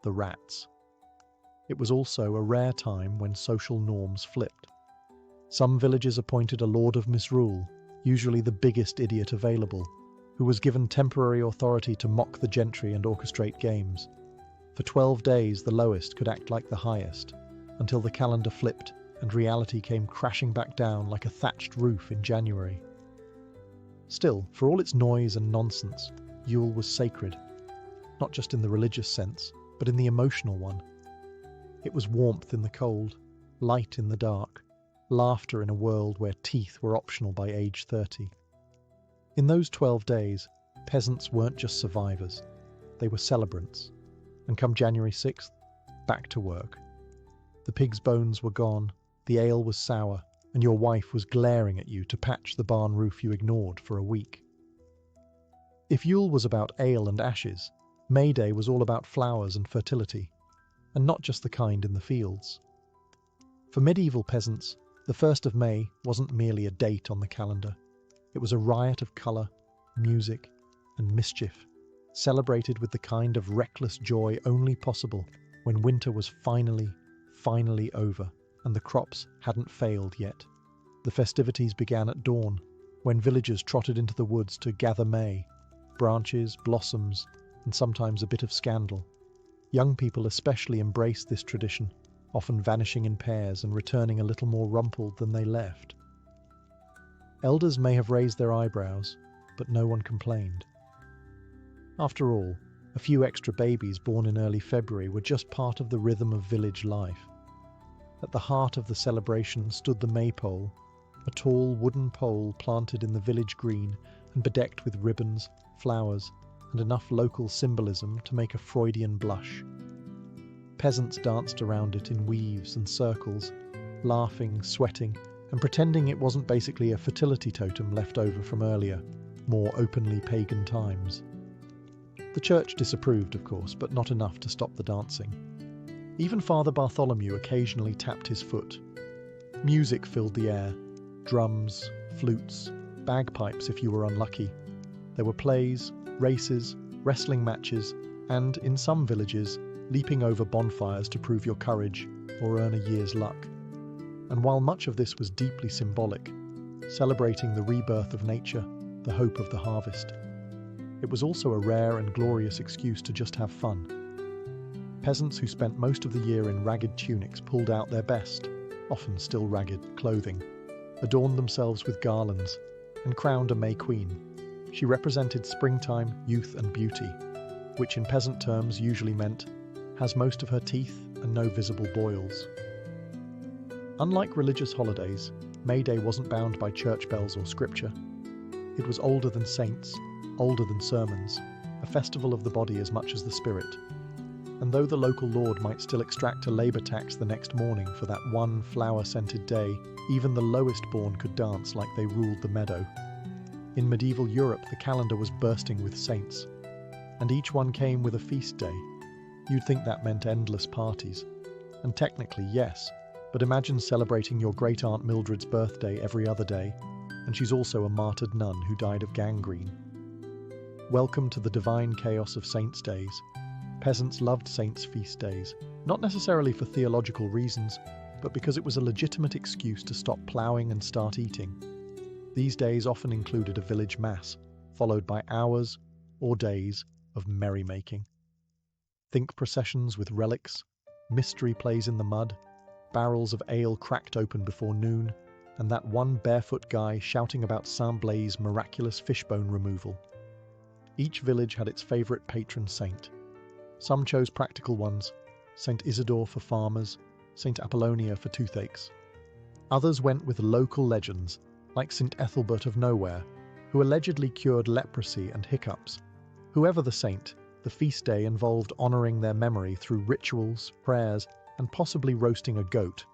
the rats. It was also a rare time when social norms flipped. Some villages appointed a lord of misrule, usually the biggest idiot available, who was given temporary authority to mock the gentry and orchestrate games. For 12 days the lowest could act like the highest, until the calendar flipped and reality came crashing back down like a thatched roof in January. Still, for all its noise and nonsense, Yule was sacred, not just in the religious sense, but in the emotional one. It was warmth in the cold, light in the dark, laughter in a world where teeth were optional by age 30. In those 12 days, peasants weren't just survivors, they were celebrants. And come January 6th, back to work. The pig's bones were gone, the ale was sour, and your wife was glaring at you to patch the barn roof you ignored for a week. If Yule was about ale and ashes, May Day was all about flowers and fertility, and not just the kind in the fields. For medieval peasants, the 1st of May wasn't merely a date on the calendar. It was a riot of colour, music, and mischief, celebrated with the kind of reckless joy only possible when winter was finally over and the crops hadn't failed yet. The festivities began at dawn, when villagers trotted into the woods to gather May, branches, blossoms, and sometimes a bit of scandal. Young people especially embraced this tradition, often vanishing in pairs and returning a little more rumpled than they left. Elders may have raised their eyebrows, but no one complained. After all, a few extra babies born in early February were just part of the rhythm of village life. At the heart of the celebration stood the maypole, a tall wooden pole planted in the village green and bedecked with ribbons, flowers, and enough local symbolism to make a Freudian blush. Peasants danced around it in weaves and circles, laughing, sweating, and pretending it wasn't basically a fertility totem left over from earlier, more openly pagan times. The church disapproved, of course, but not enough to stop the dancing. Even Father Bartholomew occasionally tapped his foot. Music filled the air, drums, flutes, bagpipes if you were unlucky. There were plays, races, wrestling matches, and, in some villages, leaping over bonfires to prove your courage or earn a year's luck. And while much of this was deeply symbolic, celebrating the rebirth of nature, the hope of the harvest, it was also a rare and glorious excuse to just have fun. Peasants who spent most of the year in ragged tunics pulled out their best, often still ragged, clothing, adorned themselves with garlands, and crowned a May Queen. She represented springtime, youth, and beauty, which in peasant terms usually meant has most of her teeth and no visible boils. Unlike religious holidays, May Day wasn't bound by church bells or scripture. It was older than saints, older than sermons, a festival of the body as much as the spirit. And though the local lord might still extract a labour tax the next morning for that one flower-scented day, even the lowest born could dance like they ruled the meadow. In medieval Europe, the calendar was bursting with saints, and each one came with a feast day. You'd think that meant endless parties. And technically, yes, but imagine celebrating your great-aunt Mildred's birthday every other day, and she's also a martyred nun who died of gangrene. Welcome to the divine chaos of saints' days. Peasants loved saints' feast days, not necessarily for theological reasons, but because it was a legitimate excuse to stop ploughing and start eating. These days often included a village mass, followed by hours or days of merrymaking. Think processions with relics, mystery plays in the mud, barrels of ale cracked open before noon, and that one barefoot guy shouting about Saint Blaise' miraculous fishbone removal. Each village had its favourite patron saint. Some chose practical ones, St. Isidore for farmers, St. Apollonia for toothaches. Others went with local legends, like St. Ethelbert of Nowhere, who allegedly cured leprosy and hiccups. Whoever the saint, the feast day involved honouring their memory through rituals, prayers, and possibly roasting a goat.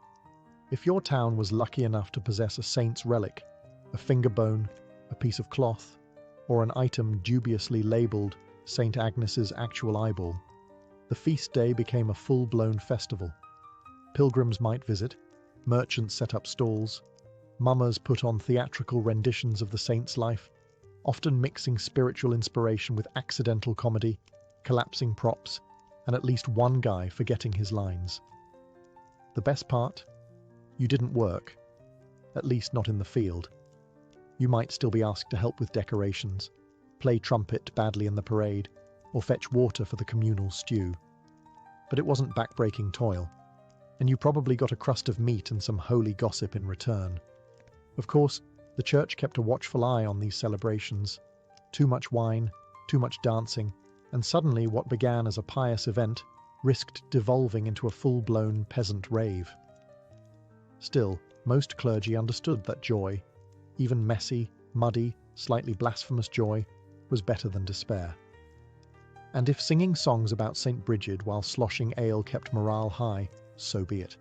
If your town was lucky enough to possess a saint's relic, a finger bone, a piece of cloth, or an item dubiously labelled St. Agnes's actual eyeball, the feast day became a full-blown festival. Pilgrims might visit, merchants set up stalls, mummers put on theatrical renditions of the saint's life, often mixing spiritual inspiration with accidental comedy, collapsing props, and at least one guy forgetting his lines. The best part? You didn't work, at least not in the field. You might still be asked to help with decorations, play trumpet badly in the parade, or fetch water for the communal stew. But it wasn't back-breaking toil, and you probably got a crust of meat and some holy gossip in return. Of course, the church kept a watchful eye on these celebrations. Too much wine, too much dancing, and suddenly what began as a pious event risked devolving into a full-blown peasant rave. Still, most clergy understood that joy, even messy, muddy, slightly blasphemous joy, was better than despair. And if singing songs about St. Bridget while sloshing ale kept morale high, so be it.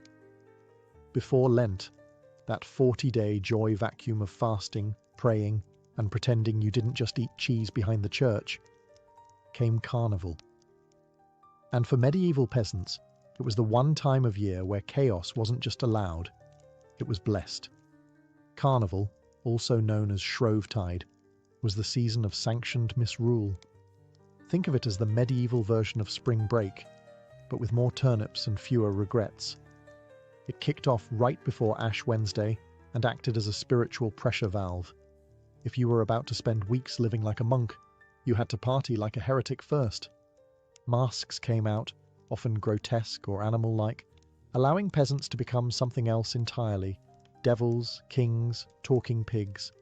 Before Lent, that 40-day joy vacuum of fasting, praying, and pretending you didn't just eat cheese behind the church, came Carnival. And for medieval peasants, it was the one time of year where chaos wasn't just allowed, it was blessed. Carnival, also known as Shrovetide, was the season of sanctioned misrule. Think of it as the medieval version of spring break, but with more turnips and fewer regrets. It kicked off right before Ash Wednesday and acted as a spiritual pressure valve. If you were about to spend weeks living like a monk, you had to party like a heretic first. Masks came out, often grotesque or animal-like, allowing peasants to become something else entirely. Devils, kings, talking pigs.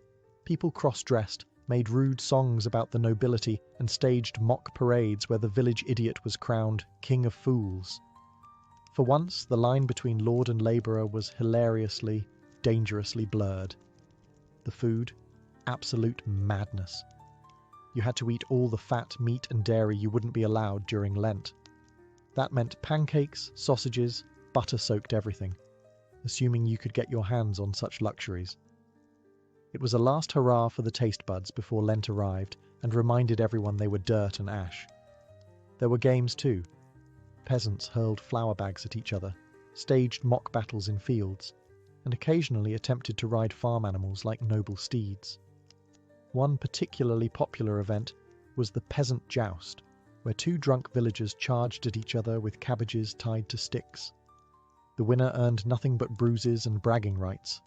People cross-dressed, made rude songs about the nobility, and staged mock parades where the village idiot was crowned King of Fools. For once, the line between lord and labourer was hilariously, dangerously blurred. The food? Absolute madness. You had to eat all the fat, meat and dairy you wouldn't be allowed during Lent. That meant pancakes, sausages, butter-soaked everything, assuming you could get your hands on such luxuries. It was a last hurrah for the taste buds before Lent arrived and reminded everyone they were dirt and ash. There were games too. Peasants hurled flour bags at each other, staged mock battles in fields, and occasionally attempted to ride farm animals like noble steeds. One particularly popular event was the peasant joust, where two drunk villagers charged at each other with cabbages tied to sticks. The winner earned nothing but bruises and bragging rights.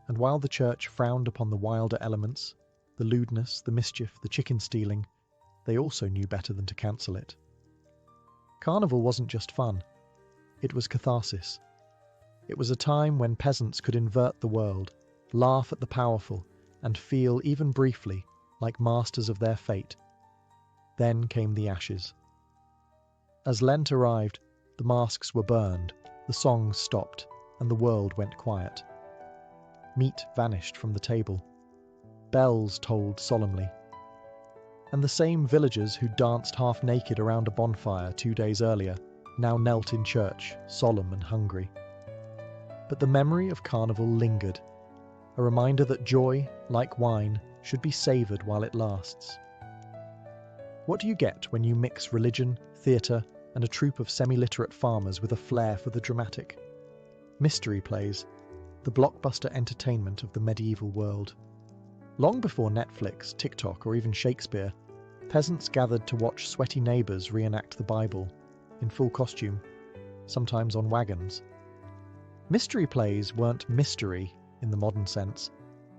And while the church frowned upon the wilder elements, the lewdness, the mischief, the chicken stealing, they also knew better than to cancel it. Carnival wasn't just fun. It was catharsis. It was a time when peasants could invert the world, laugh at the powerful, and feel, even briefly, like masters of their fate. Then came the ashes. As Lent arrived, the masks were burned, the songs stopped, and the world went quiet. Meat vanished from the table. Bells tolled solemnly. And the same villagers who danced half-naked around a bonfire 2 days earlier now knelt in church, solemn and hungry. But the memory of Carnival lingered, a reminder that joy, like wine, should be savoured while it lasts. What do you get when you mix religion, theatre, and a troupe of semi-literate farmers with a flair for the dramatic? Mystery plays, the blockbuster entertainment of the medieval world. Long before Netflix, TikTok, or even Shakespeare, peasants gathered to watch sweaty neighbours reenact the Bible, in full costume, sometimes on wagons. Mystery plays weren't mystery in the modern sense.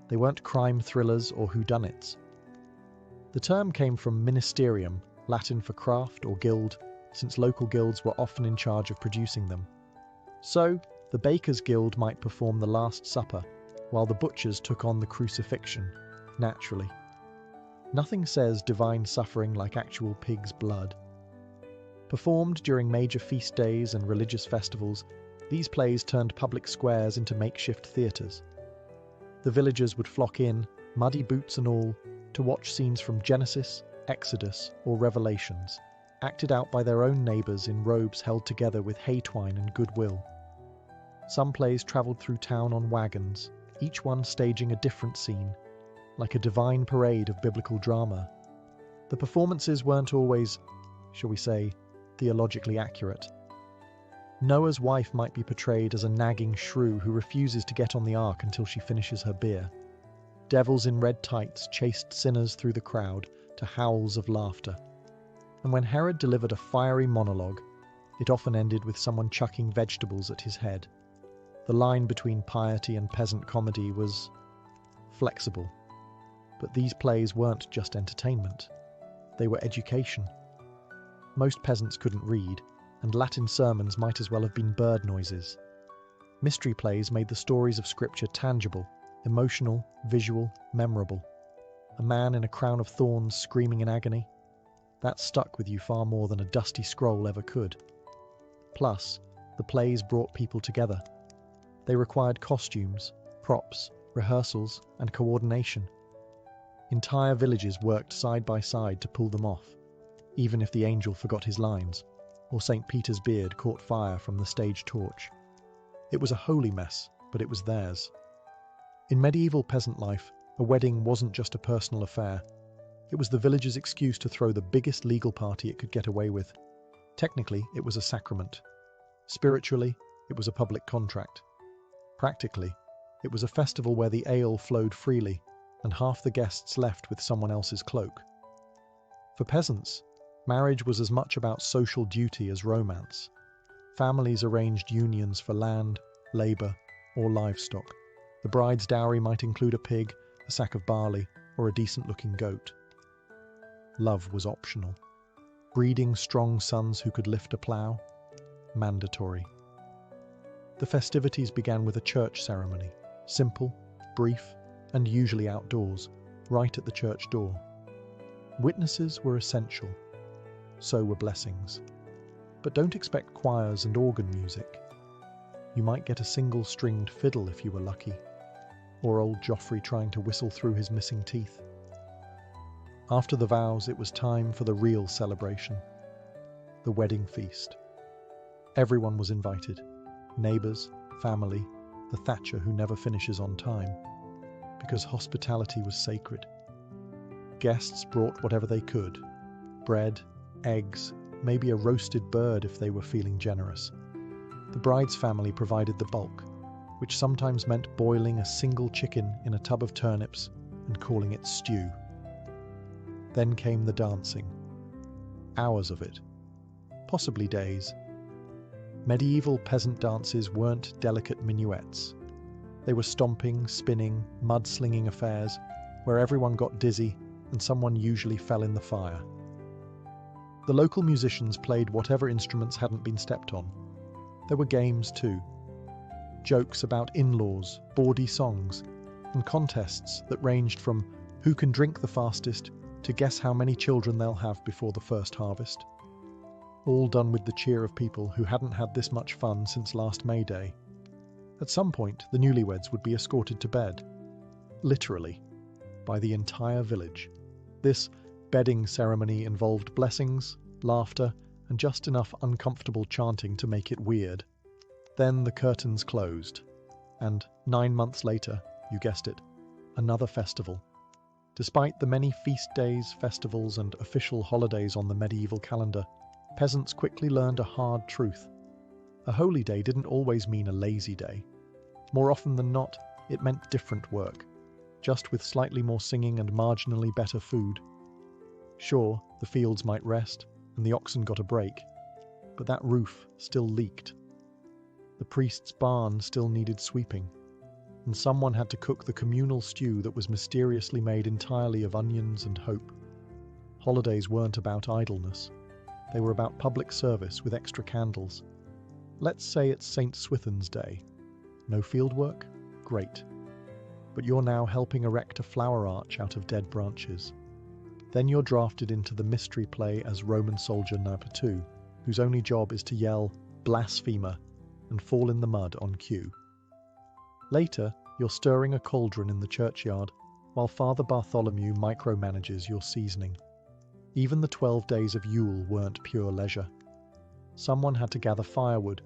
They weren't crime thrillers or whodunits. The term came from ministerium, Latin for craft or guild, since local guilds were often in charge of producing them. So, the Bakers' Guild might perform the Last Supper, while the butchers took on the crucifixion, naturally. Nothing says divine suffering like actual pig's blood. Performed during major feast days and religious festivals, these plays turned public squares into makeshift theatres. The villagers would flock in, muddy boots and all, to watch scenes from Genesis, Exodus, or Revelations, acted out by their own neighbours in robes held together with hay twine and goodwill. Some plays travelled through town on wagons, each one staging a different scene, like a divine parade of biblical drama. The performances weren't always, shall we say, theologically accurate. Noah's wife might be portrayed as a nagging shrew who refuses to get on the ark until she finishes her beer. Devils in red tights chased sinners through the crowd to howls of laughter. And when Herod delivered a fiery monologue, it often ended with someone chucking vegetables at his head. The line between piety and peasant comedy was flexible. But these plays weren't just entertainment. They were education. Most peasants couldn't read, and Latin sermons might as well have been bird noises. Mystery plays made the stories of Scripture tangible, emotional, visual, memorable. A man in a crown of thorns screaming in agony? That stuck with you far more than a dusty scroll ever could. Plus, the plays brought people together. They required costumes, props, rehearsals, and coordination. Entire villages worked side by side to pull them off, even if the angel forgot his lines, or St. Peter's beard caught fire from the stage torch. It was a holy mess, but it was theirs. In medieval peasant life, a wedding wasn't just a personal affair. It was the village's excuse to throw the biggest legal party it could get away with. Technically, it was a sacrament. Spiritually, it was a public contract. Practically, it was a festival where the ale flowed freely, and half the guests left with someone else's cloak. For peasants, marriage was as much about social duty as romance. Families arranged unions for land, labour, or livestock. The bride's dowry might include a pig, a sack of barley, or a decent-looking goat. Love was optional. Breeding strong sons who could lift a plough? Mandatory. The festivities began with a church ceremony, simple, brief, and usually outdoors, right at the church door. Witnesses were essential. So were blessings. But don't expect choirs and organ music. You might get a single-stringed fiddle if you were lucky, or old Joffrey trying to whistle through his missing teeth. After the vows, it was time for the real celebration, the wedding feast. Everyone was invited, neighbours, family, the thatcher who never finishes on time, because hospitality was sacred. Guests brought whatever they could, bread, eggs, maybe a roasted bird if they were feeling generous. The bride's family provided the bulk, which sometimes meant boiling a single chicken in a tub of turnips and calling it stew. Then came the dancing. Hours of it. Possibly days. Medieval peasant dances weren't delicate minuets. They were stomping, spinning, mud-slinging affairs where everyone got dizzy and someone usually fell in the fire. The local musicians played whatever instruments hadn't been stepped on. There were games too. Jokes about in-laws, bawdy songs, and contests that ranged from who can drink the fastest to guess how many children they'll have before the first harvest. All done with the cheer of people who hadn't had this much fun since last May Day. At some point, the newlyweds would be escorted to bed. Literally. By the entire village. This bedding ceremony involved blessings, laughter, and just enough uncomfortable chanting to make it weird. Then the curtains closed. And 9 months later, you guessed it, another festival. Despite the many feast days, festivals, and official holidays on the medieval calendar, peasants quickly learned a hard truth. A holy day didn't always mean a lazy day. More often than not, it meant different work, just with slightly more singing and marginally better food. Sure, the fields might rest, and the oxen got a break, but that roof still leaked. The priest's barn still needed sweeping, and someone had to cook the communal stew that was mysteriously made entirely of onions and hope. Holidays weren't about idleness. They were about public service with extra candles. Let's say it's St. Swithin's Day. No field work? Great. But you're now helping erect a flower arch out of dead branches. Then you're drafted into the mystery play as Roman soldier number 2, whose only job is to yell, "Blasphemer," and fall in the mud on cue. Later, you're stirring a cauldron in the churchyard, while Father Bartholomew micromanages your seasoning. Even the 12 days of Yule weren't pure leisure. Someone had to gather firewood,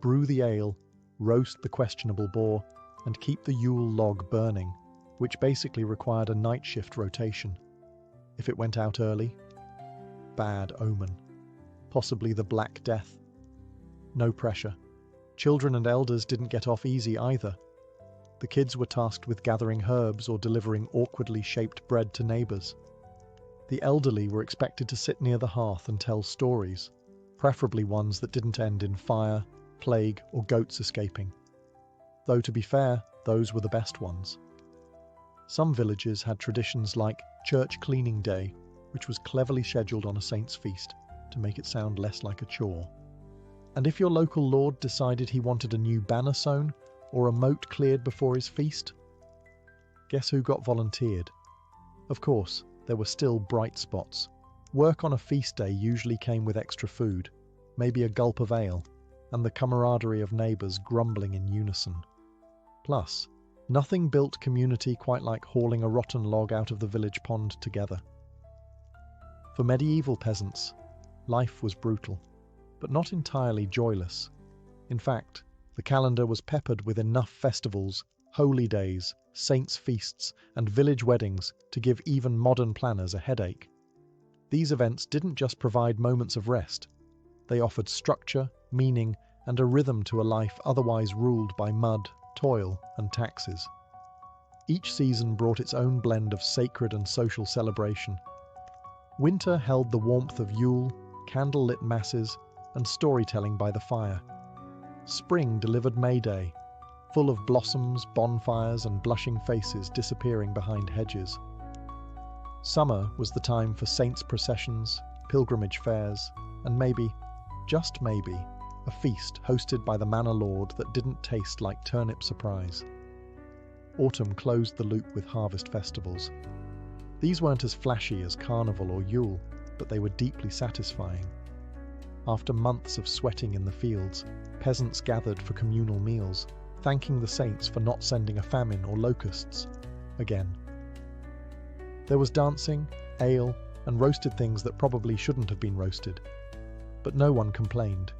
brew the ale, roast the questionable boar, and keep the Yule log burning, which basically required a night shift rotation. If it went out early, bad omen. Possibly the Black Death. No pressure. Children and elders didn't get off easy either. The kids were tasked with gathering herbs or delivering awkwardly shaped bread to neighbours. The elderly were expected to sit near the hearth and tell stories, preferably ones that didn't end in fire, plague, or goats escaping. Though to be fair, those were the best ones. Some villages had traditions like Church Cleaning Day, which was cleverly scheduled on a saint's feast to make it sound less like a chore. And if your local lord decided he wanted a new banner sewn or a moat cleared before his feast, guess who got volunteered? Of course, there were still bright spots. Work on a feast day usually came with extra food, maybe a gulp of ale, and the camaraderie of neighbours grumbling in unison. Plus, nothing built community quite like hauling a rotten log out of the village pond together. For medieval peasants, life was brutal, but not entirely joyless. In fact, The calendar was peppered with enough festivals, holy days, saints' feasts, and village weddings to give even modern planners a headache. These events didn't just provide moments of rest. They offered structure, meaning, and a rhythm to a life otherwise ruled by mud, toil, and taxes. Each season brought its own blend of sacred and social celebration. Winter held the warmth of Yule, candle-lit masses, and storytelling by the fire. Spring delivered May Day, full of blossoms, bonfires, and blushing faces disappearing behind hedges. Summer was the time for saints' processions, pilgrimage fairs, and maybe, just maybe, a feast hosted by the manor lord that didn't taste like turnip surprise. Autumn closed the loop with harvest festivals. These weren't as flashy as Carnival or Yule, but they were deeply satisfying. After months of sweating in the fields, peasants gathered for communal meals, thanking the saints for not sending a famine or locusts again. There was dancing, ale, and roasted things that probably shouldn't have been roasted. But no one complained.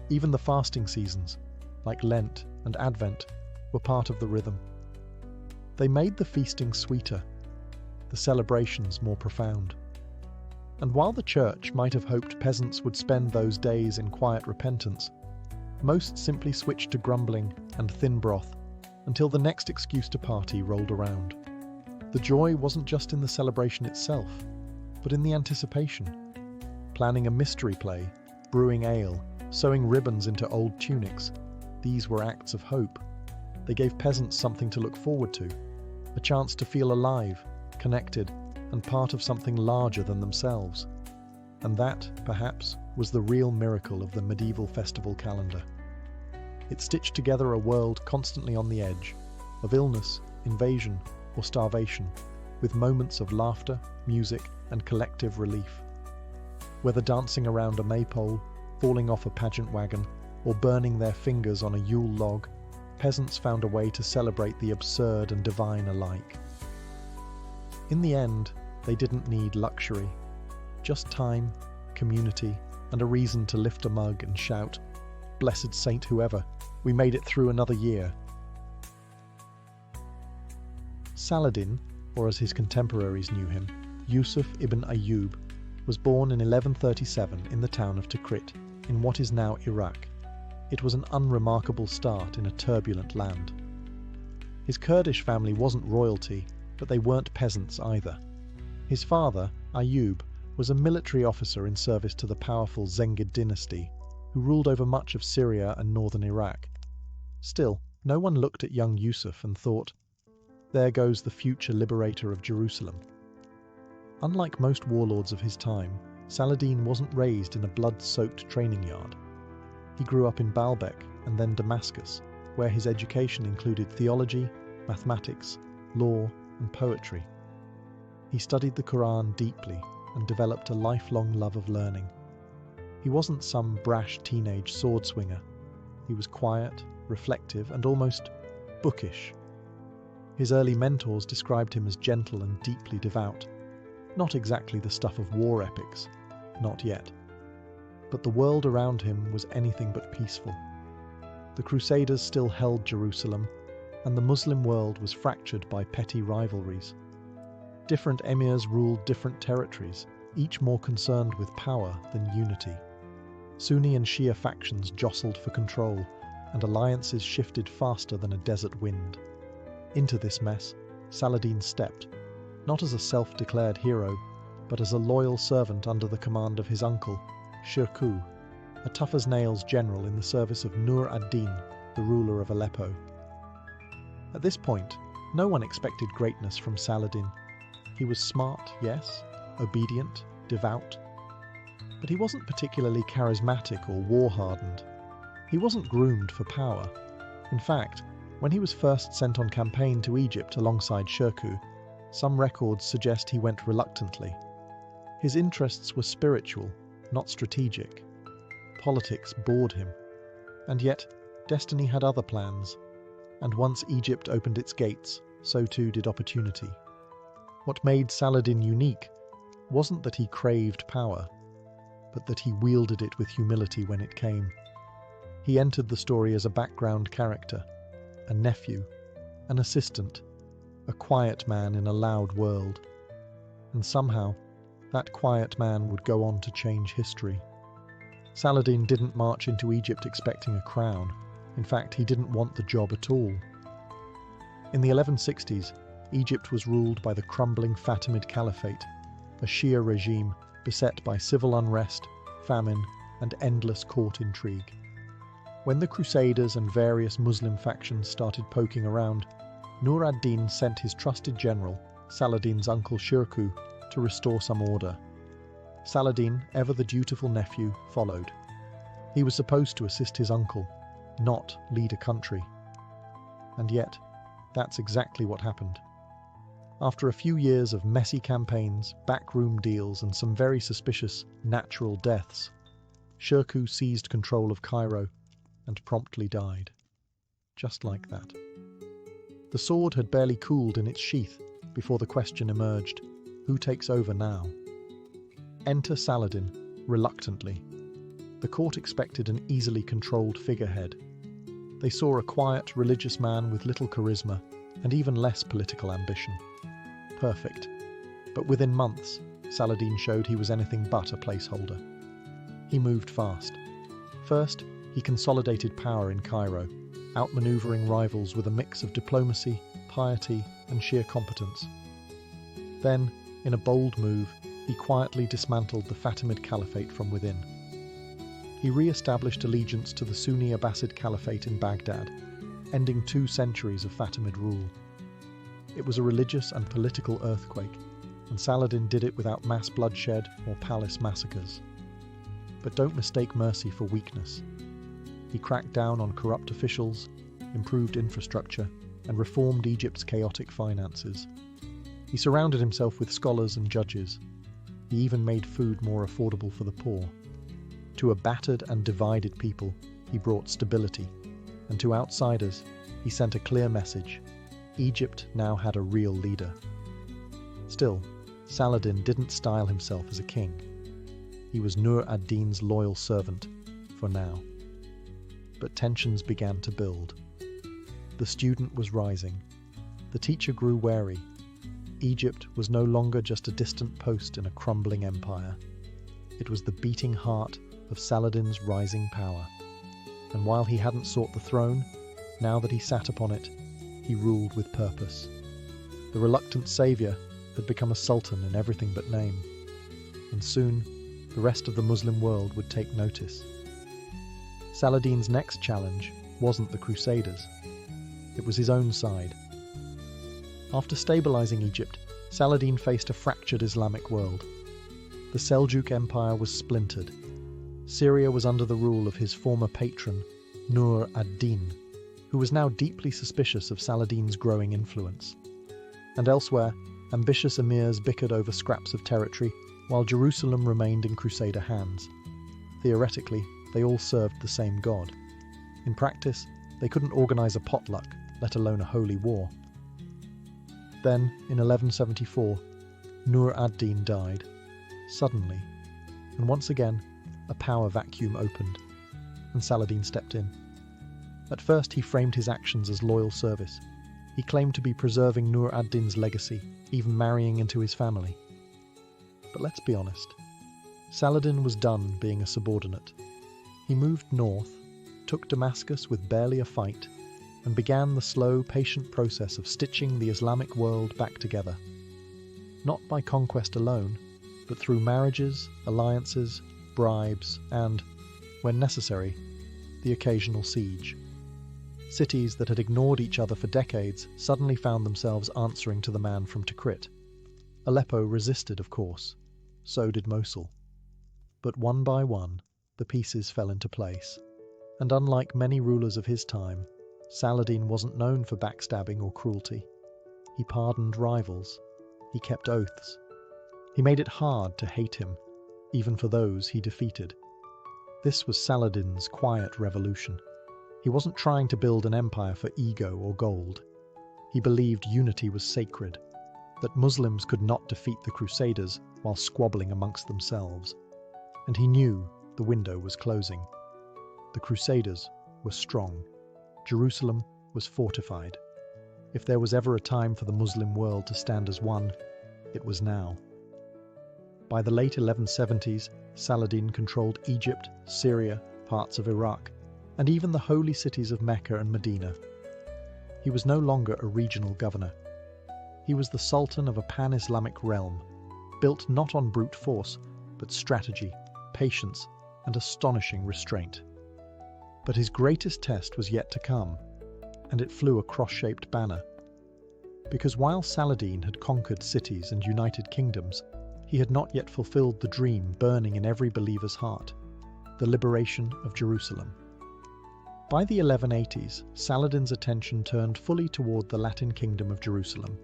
Even the fasting seasons, like Lent and Advent, were part of the rhythm. They made the feasting sweeter, the celebrations more profound. And while the church might have hoped peasants would spend those days in quiet repentance, most simply switched to grumbling and thin broth until the next excuse to party rolled around. The joy wasn't just in the celebration itself, but in the anticipation. Planning a mystery play, brewing ale, sewing ribbons into old tunics, these were acts of hope. They gave peasants something to look forward to, a chance to feel alive, connected, and part of something larger than themselves. And that, perhaps, was the real miracle of the medieval festival calendar. It stitched together a world constantly on the edge, of illness, invasion, or starvation, with moments of laughter, music, and collective relief. Whether dancing around a maypole, falling off a pageant wagon, or burning their fingers on a Yule log, peasants found a way to celebrate the absurd and divine alike. In the end, they didn't need luxury, just time, community, and a reason to lift a mug and shout, "Blessed Saint whoever, we made it through another year." Saladin, or as his contemporaries knew him, Yusuf ibn Ayyub, was born in 1137 in the town of Tikrit, in what is now Iraq. It was an unremarkable start in a turbulent land. His Kurdish family wasn't royalty, but they weren't peasants either. His father, Ayyub, was a military officer in service to the powerful Zengid dynasty, who ruled over much of Syria and northern Iraq. Still, no one looked at young Yusuf and thought, "There goes the future liberator of Jerusalem." Unlike most warlords of his time, Saladin wasn't raised in a blood-soaked training yard. He grew up in Baalbek and then Damascus, where his education included theology, mathematics, law, and poetry. He studied the Quran deeply and developed a lifelong love of learning. He wasn't some brash teenage sword swinger. He was quiet, reflective, and almost bookish. His early mentors described him as gentle and deeply devout. Not exactly the stuff of war epics, not yet. But the world around him was anything but peaceful. The Crusaders still held Jerusalem, and the Muslim world was fractured by petty rivalries. Different emirs ruled different territories, each more concerned with power than unity. Sunni and Shia factions jostled for control, and alliances shifted faster than a desert wind. Into this mess, Saladin stepped, not as a self-declared hero, but as a loyal servant under the command of his uncle, Shirkuh, a tough-as-nails general in the service of Nur ad-Din, the ruler of Aleppo. At this point, no one expected greatness from Saladin. He was smart, yes, obedient, devout, but he wasn't particularly charismatic or war-hardened. He wasn't groomed for power. In fact, when he was first sent on campaign to Egypt alongside Shirkuh, some records suggest he went reluctantly. His interests were spiritual, not strategic. Politics bored him. And yet, destiny had other plans. And once Egypt opened its gates, so too did opportunity. What made Saladin unique wasn't that he craved power, but that he wielded it with humility when it came. He entered the story as a background character, a nephew, an assistant, a quiet man in a loud world. And somehow, that quiet man would go on to change history. Saladin didn't march into Egypt expecting a crown. In fact, he didn't want the job at all. In the 1160s, Egypt was ruled by the crumbling Fatimid Caliphate, a Shia regime beset by civil unrest, famine, and endless court intrigue. When the Crusaders and various Muslim factions started poking around, Nur ad-Din sent his trusted general, Saladin's uncle Shirkuh, to restore some order. Saladin, ever the dutiful nephew, followed. He was supposed to assist his uncle, not lead a country. And yet, that's exactly what happened. After a few years of messy campaigns, backroom deals, and some very suspicious natural deaths, Shirkuh seized control of Cairo and promptly died. Just like that. The sword had barely cooled in its sheath before the question emerged, who takes over now? Enter Saladin, reluctantly. The court expected an easily controlled figurehead. They saw a quiet, religious man with little charisma and even less political ambition. Perfect. But within months, Saladin showed he was anything but a placeholder. He moved fast. First, he consolidated power in Cairo, outmaneuvering rivals with a mix of diplomacy, piety, and sheer competence. Then, in a bold move, he quietly dismantled the Fatimid Caliphate from within. He re-established allegiance to the Sunni Abbasid Caliphate in Baghdad, ending 2 centuries of Fatimid rule. It was a religious and political earthquake, and Saladin did it without mass bloodshed or palace massacres. But don't mistake mercy for weakness. He cracked down on corrupt officials, improved infrastructure, and reformed Egypt's chaotic finances. He surrounded himself with scholars and judges. He even made food more affordable for the poor. To a battered and divided people, he brought stability, and to outsiders, he sent a clear message. Egypt now had a real leader. Still, Saladin didn't style himself as a king. He was Nur ad-Din's loyal servant, for now. But tensions began to build. The student was rising. The teacher grew wary. Egypt was no longer just a distant post in a crumbling empire. It was the beating heart of Saladin's rising power. And while he hadn't sought the throne, now that he sat upon it, he ruled with purpose. The reluctant savior had become a sultan in everything but name. And soon, the rest of the Muslim world would take notice. Saladin's next challenge wasn't the Crusaders. It was his own side. After stabilizing Egypt, Saladin faced a fractured Islamic world. The Seljuk Empire was splintered. Syria was under the rule of his former patron, Nur ad-Din, who was now deeply suspicious of Saladin's growing influence. And elsewhere, ambitious emirs bickered over scraps of territory, while Jerusalem remained in Crusader hands. Theoretically, they all served the same god. In practice, they couldn't organize a potluck, let alone a holy war. Then, in 1174, Nur ad-Din died, suddenly, and once again, a power vacuum opened, and Saladin stepped in. At first, he framed his actions as loyal service. He claimed to be preserving Nur ad-Din's legacy, even marrying into his family. But let's be honest, Saladin was done being a subordinate. He moved north, took Damascus with barely a fight, and began the slow, patient process of stitching the Islamic world back together. Not by conquest alone, but through marriages, alliances, bribes, and, when necessary, the occasional siege. Cities that had ignored each other for decades suddenly found themselves answering to the man from Tikrit. Aleppo resisted, of course. So did Mosul. But one by one, the pieces fell into place. And unlike many rulers of his time, Saladin wasn't known for backstabbing or cruelty. He pardoned rivals. He kept oaths. He made it hard to hate him, even for those he defeated. This was Saladin's quiet revolution. He wasn't trying to build an empire for ego or gold. He believed unity was sacred, that Muslims could not defeat the Crusaders while squabbling amongst themselves. And he knew the window was closing. The Crusaders were strong. Jerusalem was fortified. If there was ever a time for the Muslim world to stand as one, it was now. By the late 1170s, Saladin controlled Egypt, Syria, parts of Iraq, and even the holy cities of Mecca and Medina. He was no longer a regional governor. He was the sultan of a pan-Islamic realm, built not on brute force, but strategy, patience, and astonishing restraint. But his greatest test was yet to come, and it flew a cross-shaped banner. Because while Saladin had conquered cities and united kingdoms, he had not yet fulfilled the dream burning in every believer's heart, the liberation of Jerusalem. By the 1180s, Saladin's attention turned fully toward the Latin kingdom of Jerusalem.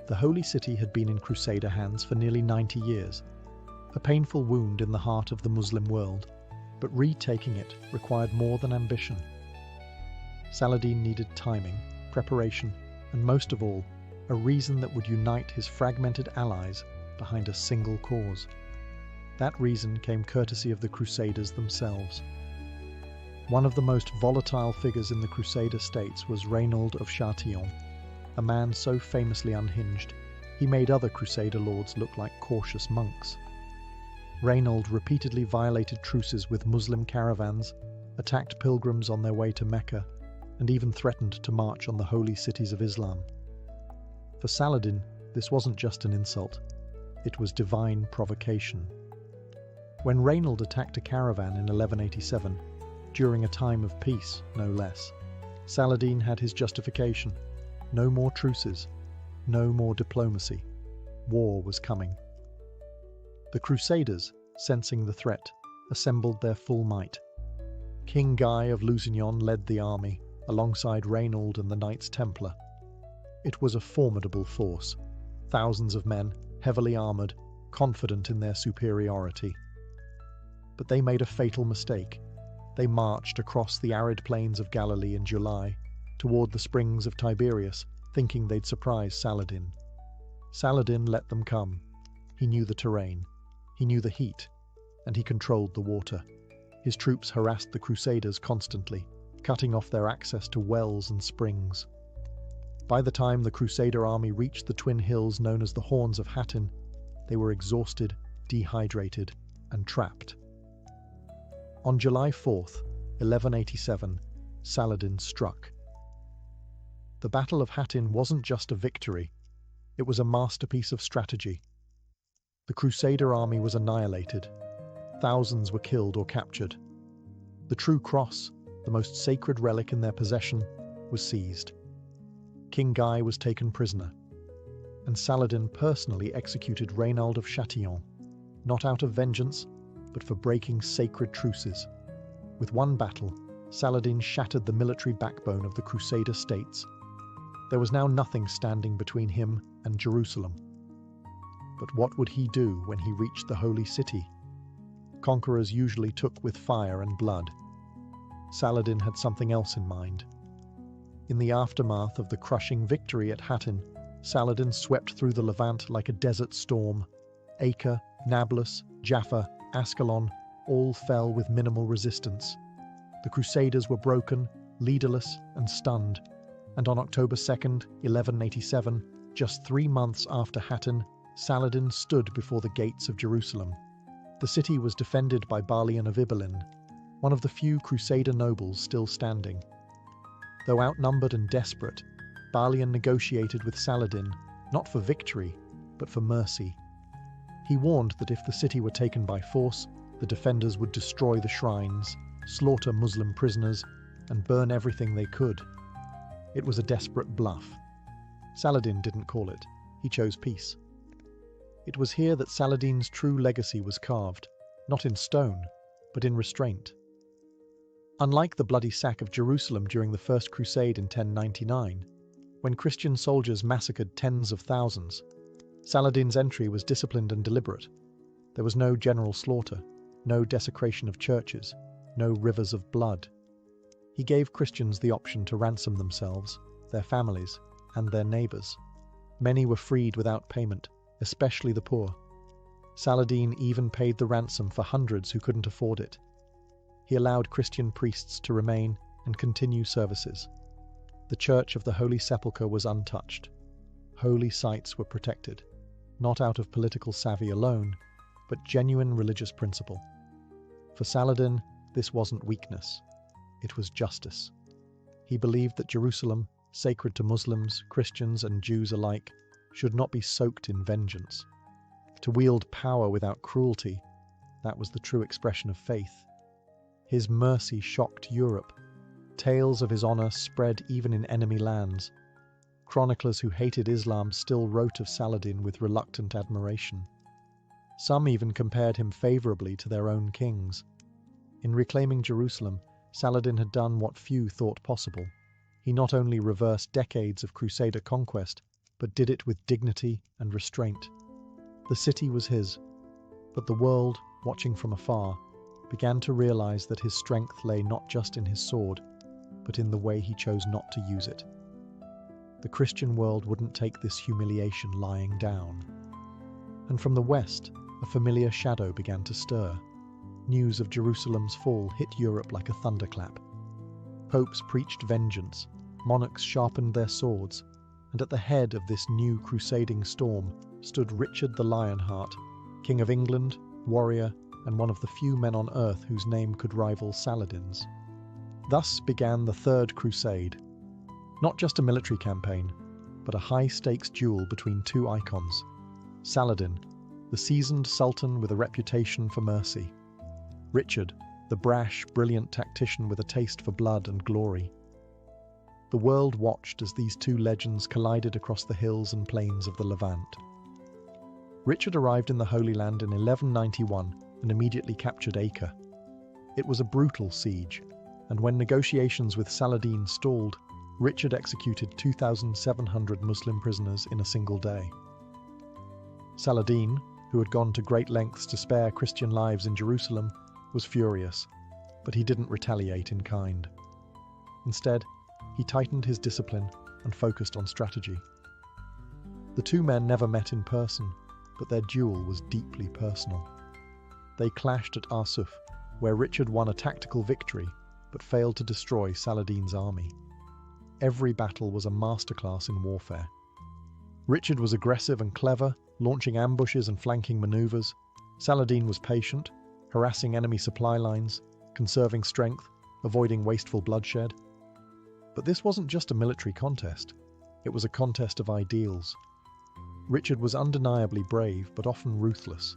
The holy city had been in Crusader hands for nearly 90 years, a painful wound in the heart of the Muslim world, but retaking it required more than ambition. Saladin needed timing, preparation, and most of all, a reason that would unite his fragmented allies behind a single cause. That reason came courtesy of the Crusaders themselves. One of the most volatile figures in the Crusader states was Reynold of Chatillon, a man so famously unhinged, he made other Crusader lords look like cautious monks. Reynold repeatedly violated truces with Muslim caravans, attacked pilgrims on their way to Mecca, and even threatened to march on the holy cities of Islam. For Saladin, this wasn't just an insult, it was divine provocation. When Reynold attacked a caravan in 1187, during a time of peace, no less, Saladin had his justification. No more truces, no more diplomacy. War was coming. The Crusaders, sensing the threat, assembled their full might. King Guy of Lusignan led the army, alongside Reynold and the Knights Templar. It was a formidable force, thousands of men, heavily armoured, confident in their superiority. But they made a fatal mistake. They marched across the arid plains of Galilee in July, toward the springs of Tiberias, thinking they'd surprise Saladin. Saladin let them come. He knew the terrain, he knew the heat, and he controlled the water. His troops harassed the Crusaders constantly, cutting off their access to wells and springs. By the time the Crusader army reached the twin hills known as the Horns of Hattin, they were exhausted, dehydrated, and trapped. On July 4th, 1187, Saladin struck. The Battle of Hattin wasn't just a victory, it was a masterpiece of strategy. The Crusader army was annihilated. Thousands were killed or captured. The true cross, the most sacred relic in their possession, was seized. King Guy was taken prisoner, and Saladin personally executed Reynold of Chatillon, not out of vengeance, but for breaking sacred truces. With one battle, Saladin shattered the military backbone of the Crusader states. There was now nothing standing between him and Jerusalem. But what would he do when he reached the holy city? Conquerors usually took with fire and blood. Saladin had something else in mind. In the aftermath of the crushing victory at Hattin, Saladin swept through the Levant like a desert storm. Acre, Nablus, Jaffa, Ascalon all fell with minimal resistance. The Crusaders were broken, leaderless, and stunned, and on October 2nd, 1187, just 3 months after Hattin, Saladin stood before the gates of Jerusalem. The city was defended by Balian of Ibelin, one of the few Crusader nobles still standing. Though outnumbered and desperate, Balian negotiated with Saladin, not for victory, but for mercy. He warned that if the city were taken by force, the defenders would destroy the shrines, slaughter Muslim prisoners, and burn everything they could. It was a desperate bluff. Saladin didn't call it, he chose peace. It was here that Saladin's true legacy was carved, not in stone, but in restraint. Unlike the bloody sack of Jerusalem during the First Crusade in 1099, when Christian soldiers massacred tens of thousands, Saladin's entry was disciplined and deliberate. There was no general slaughter, no desecration of churches, no rivers of blood. He gave Christians the option to ransom themselves, their families, and their neighbours. Many were freed without payment, especially the poor. Saladin even paid the ransom for hundreds who couldn't afford it. he allowed Christian priests to remain and continue services. The Church of the Holy Sepulchre was untouched. Holy sites were protected, not out of political savvy alone, but genuine religious principle. For Saladin, this wasn't weakness. It was justice. He believed that Jerusalem, sacred to Muslims, Christians, and Jews alike, should not be soaked in vengeance. To wield power without cruelty, that was the true expression of faith. His mercy shocked Europe. Tales of his honor spread even in enemy lands. Chroniclers who hated Islam still wrote of Saladin with reluctant admiration. Some even compared him favorably to their own kings. In reclaiming Jerusalem, Saladin had done what few thought possible. He not only reversed decades of Crusader conquest, but did it with dignity and restraint. The city was his, but the world, watching from afar, began to realize that his strength lay not just in his sword, but in the way he chose not to use it. The Christian world wouldn't take this humiliation lying down. And from the west, a familiar shadow began to stir. News of Jerusalem's fall hit Europe like a thunderclap. Popes preached vengeance, monarchs sharpened their swords, and at the head of this new crusading storm stood Richard the Lionheart, King of England, warrior, and one of the few men on earth whose name could rival Saladin's. Thus began the Third Crusade. Not just a military campaign, but a high-stakes duel between two icons. Saladin, the seasoned sultan with a reputation for mercy. Richard, the brash, brilliant tactician with a taste for blood and glory. The world watched as these two legends collided across the hills and plains of the Levant. Richard arrived in the Holy Land in 1191 and immediately captured Acre. It was a brutal siege, and when negotiations with Saladin stalled, Richard executed 2,700 Muslim prisoners in a single day. Saladin, who had gone to great lengths to spare Christian lives in Jerusalem, was furious, but he didn't retaliate in kind. Instead, he tightened his discipline and focused on strategy. The two men never met in person, but their duel was deeply personal. They clashed at Arsuf, where Richard won a tactical victory, but failed to destroy Saladin's army. Every battle was a masterclass in warfare. Richard was aggressive and clever, launching ambushes and flanking maneuvers. Saladin was patient, harassing enemy supply lines, conserving strength, avoiding wasteful bloodshed. But this wasn't just a military contest. It was a contest of ideals. Richard was undeniably brave, but often ruthless.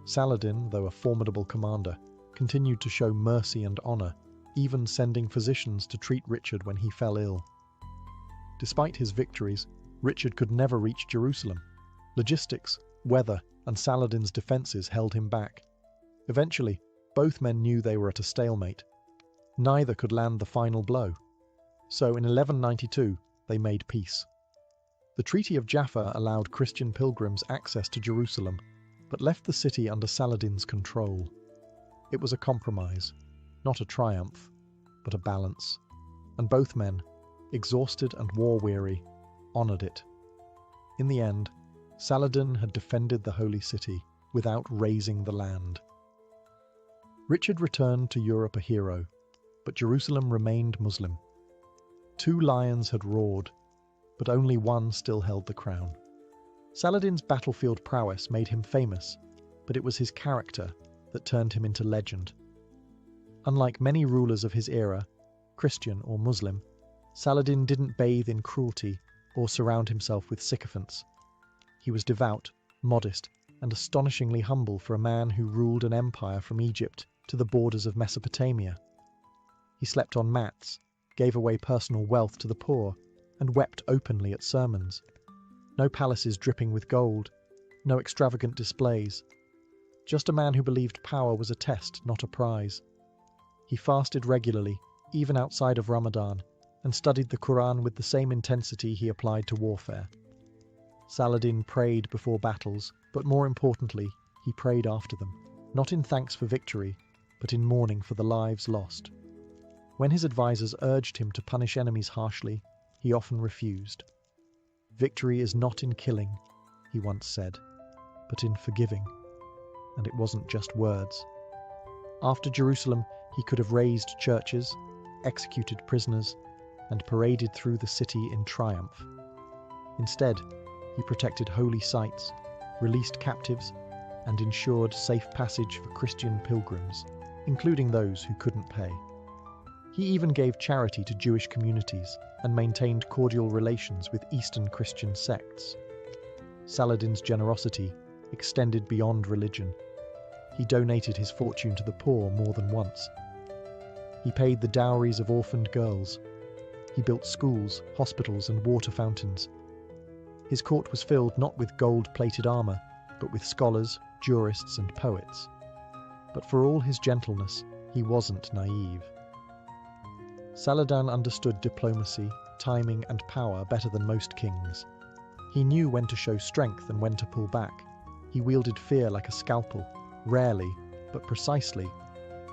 Saladin, though a formidable commander, continued to show mercy and honor, even sending physicians to treat Richard when he fell ill. Despite his victories, Richard could never reach Jerusalem. Logistics, weather, and Saladin's defenses held him back. Eventually, both men knew they were at a stalemate. Neither could land the final blow. So in 1192, they made peace. The Treaty of Jaffa allowed Christian pilgrims access to Jerusalem, but left the city under Saladin's control. It was a compromise, not a triumph, but a balance. And both men, exhausted and war-weary, honored it. In the end, Saladin had defended the holy city without razing the land. Richard returned to Europe a hero, but Jerusalem remained Muslim. Two lions had roared, but only one still held the crown. Saladin's battlefield prowess made him famous, but it was his character that turned him into legend. Unlike many rulers of his era, Christian or Muslim, Saladin didn't bathe in cruelty or surround himself with sycophants. He was devout, modest, and astonishingly humble for a man who ruled an empire from Egypt to the borders of Mesopotamia. He slept on mats, gave away personal wealth to the poor, and wept openly at sermons. No palaces dripping with gold, no extravagant displays. Just a man who believed power was a test, not a prize. He fasted regularly, even outside of Ramadan, and studied the Quran with the same intensity he applied to warfare. Saladin prayed before battles, but more importantly, he prayed after them, not in thanks for victory, but in mourning for the lives lost. When his advisors urged him to punish enemies harshly, he often refused. "Victory is not in killing," he once said, "but in forgiving." And it wasn't just words. After Jerusalem, He could have razed churches, executed prisoners, and paraded through the city in triumph. Instead, he protected holy sites, released captives, and ensured safe passage for Christian pilgrims, including those who couldn't pay. He even gave charity to Jewish communities and maintained cordial relations with Eastern Christian sects. Saladin's generosity extended beyond religion. He donated his fortune to the poor more than once. He paid the dowries of orphaned girls. He built schools, hospitals, and water fountains. His court was filled not with gold-plated armor, but with scholars, jurists, and poets. But for all his gentleness, he wasn't naive. Saladin understood diplomacy, timing, and power better than most kings. He knew when to show strength and when to pull back. He wielded fear like a scalpel, rarely, but precisely,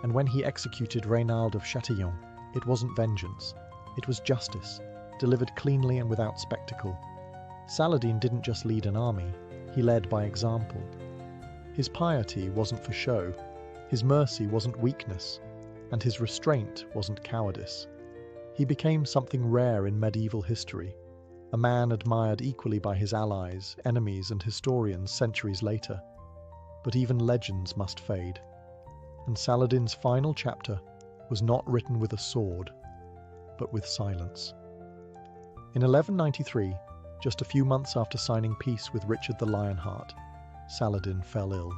and when he executed Reynald of Châtillon, it wasn't vengeance. It was justice, delivered cleanly and without spectacle. Saladin didn't just lead an army, he led by example. His piety wasn't for show, his mercy wasn't weakness, and his restraint wasn't cowardice. He became something rare in medieval history, a man admired equally by his allies, enemies, and historians centuries later. But even legends must fade, and Saladin's final chapter was not written with a sword, but with silence. In 1193, just a few months after signing peace with Richard the Lionheart, Saladin fell ill.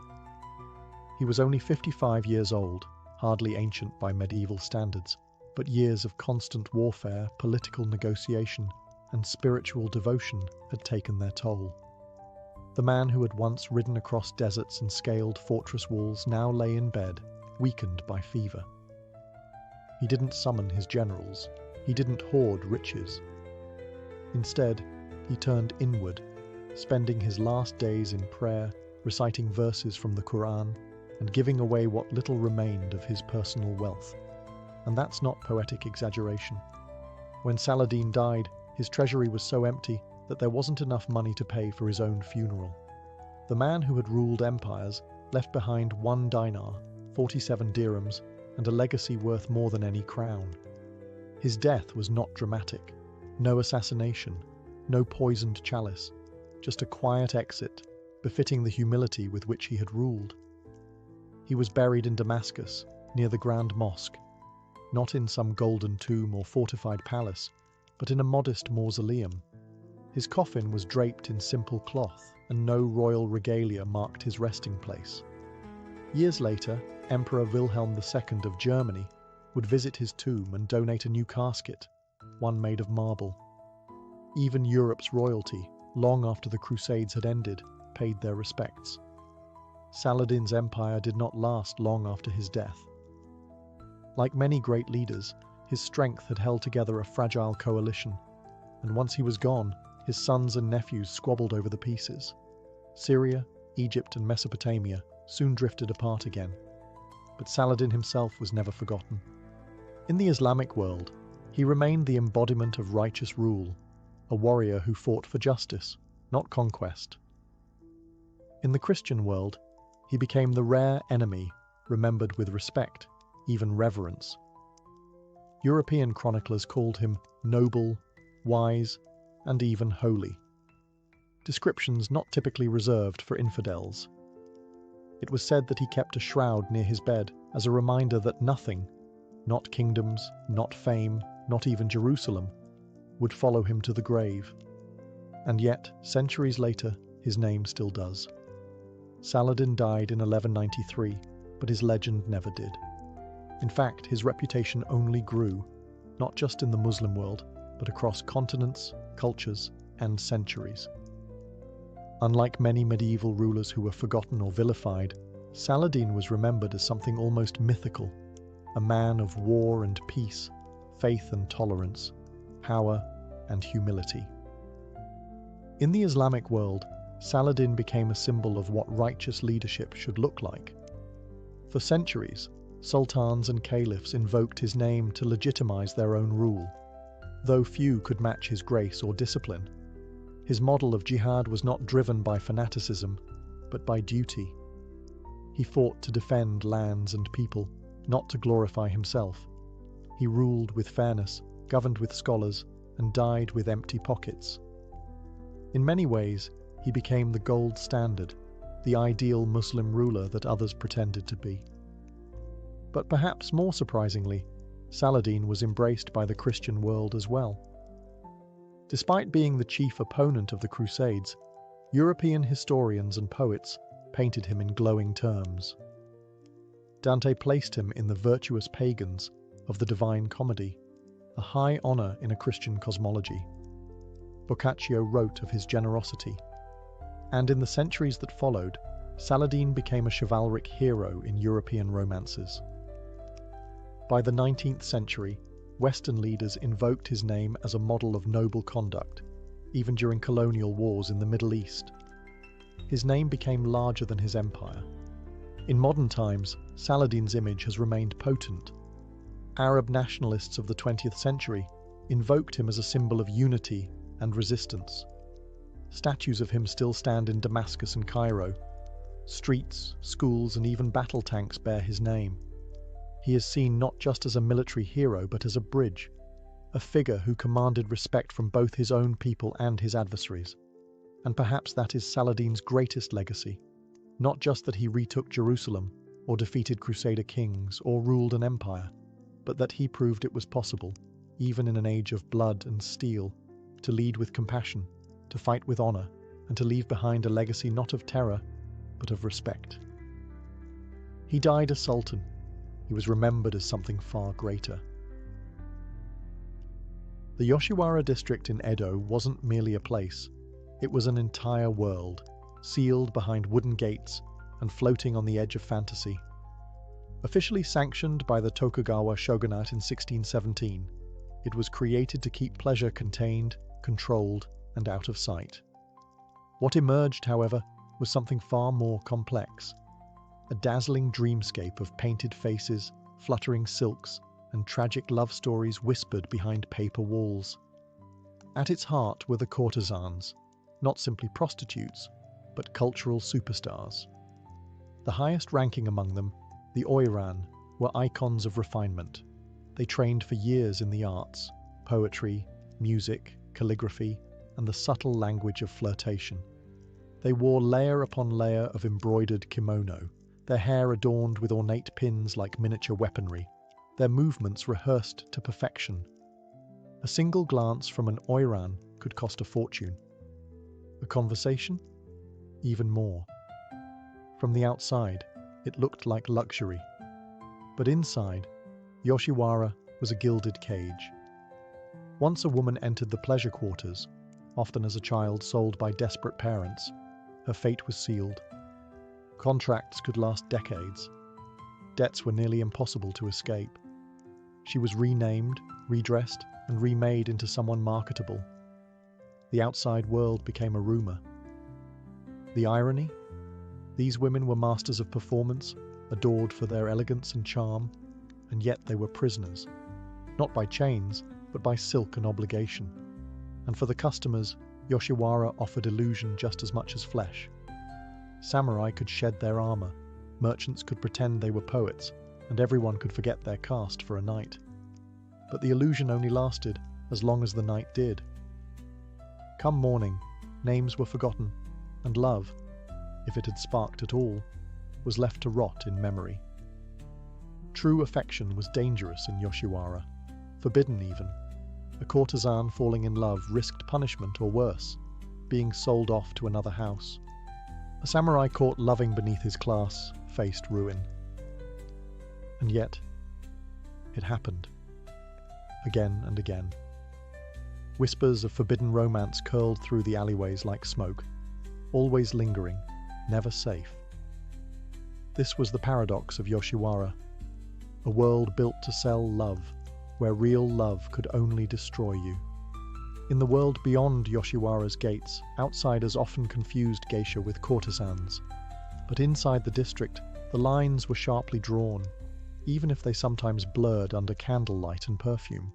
He was only 55 years old, hardly ancient by medieval standards, but years of constant warfare, political negotiation, and spiritual devotion had taken their toll. The man who had once ridden across deserts and scaled fortress walls now lay in bed, weakened by fever. He didn't summon his generals. He didn't hoard riches. Instead, he turned inward, spending his last days in prayer, reciting verses from the Quran, and giving away what little remained of his personal wealth. And that's not poetic exaggeration. When Saladin died, his treasury was so empty that there wasn't enough money to pay for his own funeral. The man who had ruled empires left behind 1 dinar, 47 dirhams, and a legacy worth more than any crown. His death was not dramatic. No assassination, no poisoned chalice, just a quiet exit, befitting the humility with which he had ruled. He was buried in Damascus, near the Grand Mosque, not in some golden tomb or fortified palace, but in a modest mausoleum. His coffin was draped in simple cloth, and no royal regalia marked his resting place. Years later, Emperor Wilhelm II of Germany would visit his tomb and donate a new casket, one made of marble. Even Europe's royalty, long after the Crusades had ended, paid their respects. Saladin's empire did not last long after his death. Like many great leaders, his strength had held together a fragile coalition, and once he was gone, his sons and nephews squabbled over the pieces. Syria, Egypt, and Mesopotamia soon drifted apart again, but Saladin himself was never forgotten. In the Islamic world, he remained the embodiment of righteous rule, a warrior who fought for justice, not conquest. In the Christian world, he became the rare enemy remembered with respect, even reverence. European chroniclers called him noble, wise, and even holy. Descriptions not typically reserved for infidels. It was said that he kept a shroud near his bed as a reminder that nothing, not kingdoms, not fame, not even Jerusalem, would follow him to the grave. And yet, centuries later, his name still does. Saladin died in 1193, but his legend never did. In fact, his reputation only grew, not just in the Muslim world, but across continents, cultures, and centuries. Unlike many medieval rulers who were forgotten or vilified, Saladin was remembered as something almost mythical, a man of war and peace, faith and tolerance, power and humility. In the Islamic world, Saladin became a symbol of what righteous leadership should look like. For centuries, sultans and caliphs invoked his name to legitimize their own rule, though few could match his grace or discipline. His model of jihad was not driven by fanaticism, but by duty. He fought to defend lands and people, not to glorify himself. He ruled with fairness, governed with scholars, and died with empty pockets. In many ways, he became the gold standard, the ideal Muslim ruler that others pretended to be. But perhaps more surprisingly, Saladin was embraced by the Christian world as well. Despite being the chief opponent of the Crusades, European historians and poets painted him in glowing terms. Dante placed him in the virtuous pagans of the Divine Comedy, a high honor in a Christian cosmology. Boccaccio wrote of his generosity, and in the centuries that followed, Saladin became a chivalric hero in European romances. By the 19th century, Western leaders invoked his name as a model of noble conduct, even during colonial wars in the Middle East. His name became larger than his empire. In modern times, Saladin's image has remained potent. Arab nationalists of the 20th century invoked him as a symbol of unity and resistance. Statues of him still stand in Damascus and Cairo. Streets, schools, and even battle tanks bear his name. He is seen not just as a military hero, but as a bridge, a figure who commanded respect from both his own people and his adversaries. And perhaps that is Saladin's greatest legacy. Not just that he retook Jerusalem, or defeated Crusader kings, or ruled an empire, but that he proved it was possible, even in an age of blood and steel, to lead with compassion, to fight with honor, and to leave behind a legacy not of terror, but of respect. He died a sultan. He was remembered as something far greater. The Yoshiwara district in Edo wasn't merely a place. It was an entire world, sealed behind wooden gates and floating on the edge of fantasy. Officially sanctioned by the Tokugawa shogunate in 1617, it was created to keep pleasure contained, controlled, and out of sight. What emerged, however, was something far more complex. A dazzling dreamscape of painted faces, fluttering silks, and tragic love stories whispered behind paper walls. At its heart were the courtesans, not simply prostitutes, but cultural superstars. The highest ranking among them, the oiran, were icons of refinement. They trained for years in the arts, poetry, music, calligraphy, and the subtle language of flirtation. They wore layer upon layer of embroidered kimono, their hair adorned with ornate pins like miniature weaponry, their movements rehearsed to perfection. A single glance from an oiran could cost a fortune. A conversation? Even more. From the outside, it looked like luxury. But inside, Yoshiwara was a gilded cage. Once a woman entered the pleasure quarters, often as a child sold by desperate parents, her fate was sealed. Contracts could last decades. Debts were nearly impossible to escape. She was renamed, redressed, and remade into someone marketable. The outside world became a rumor. The irony? These women were masters of performance, adored for their elegance and charm, and yet they were prisoners, not by chains, but by silk and obligation. And for the customers, Yoshiwara offered illusion just as much as flesh. Samurai could shed their armor, merchants could pretend they were poets, and everyone could forget their caste for a night. But the illusion only lasted as long as the night did. Come morning, names were forgotten, and love, if it had sparked at all, was left to rot in memory. True affection was dangerous in Yoshiwara, forbidden even. A courtesan falling in love risked punishment or worse, being sold off to another house. A samurai caught loving beneath his class faced ruin. And yet, it happened. Again and again. Whispers of forbidden romance curled through the alleyways like smoke, always lingering, never safe. This was the paradox of Yoshiwara, a world built to sell love, where real love could only destroy you. In the world beyond Yoshiwara's gates, outsiders often confused geisha with courtesans. But inside the district, the lines were sharply drawn, even if they sometimes blurred under candlelight and perfume.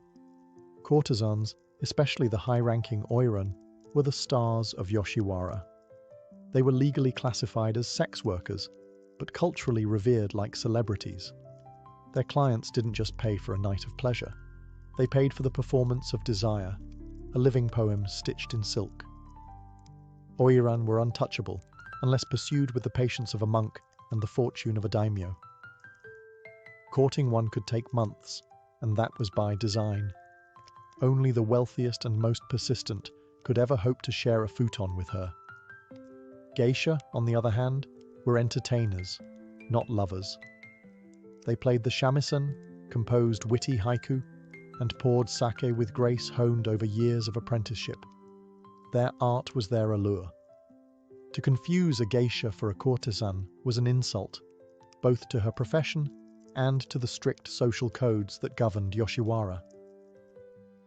Courtesans, especially the high-ranking oiran, were the stars of Yoshiwara. They were legally classified as sex workers, but culturally revered like celebrities. Their clients didn't just pay for a night of pleasure. They paid for the performance of desire, a living poem stitched in silk. Oiran were untouchable, unless pursued with the patience of a monk and the fortune of a daimyo. Courting one could take months, and that was by design. Only the wealthiest and most persistent could ever hope to share a futon with her. Geisha, on the other hand, were entertainers, not lovers. They played the shamisen, composed witty haiku, and poured sake with grace honed over years of apprenticeship. Their art was their allure. To confuse a geisha for a courtesan was an insult, both to her profession and to the strict social codes that governed Yoshiwara.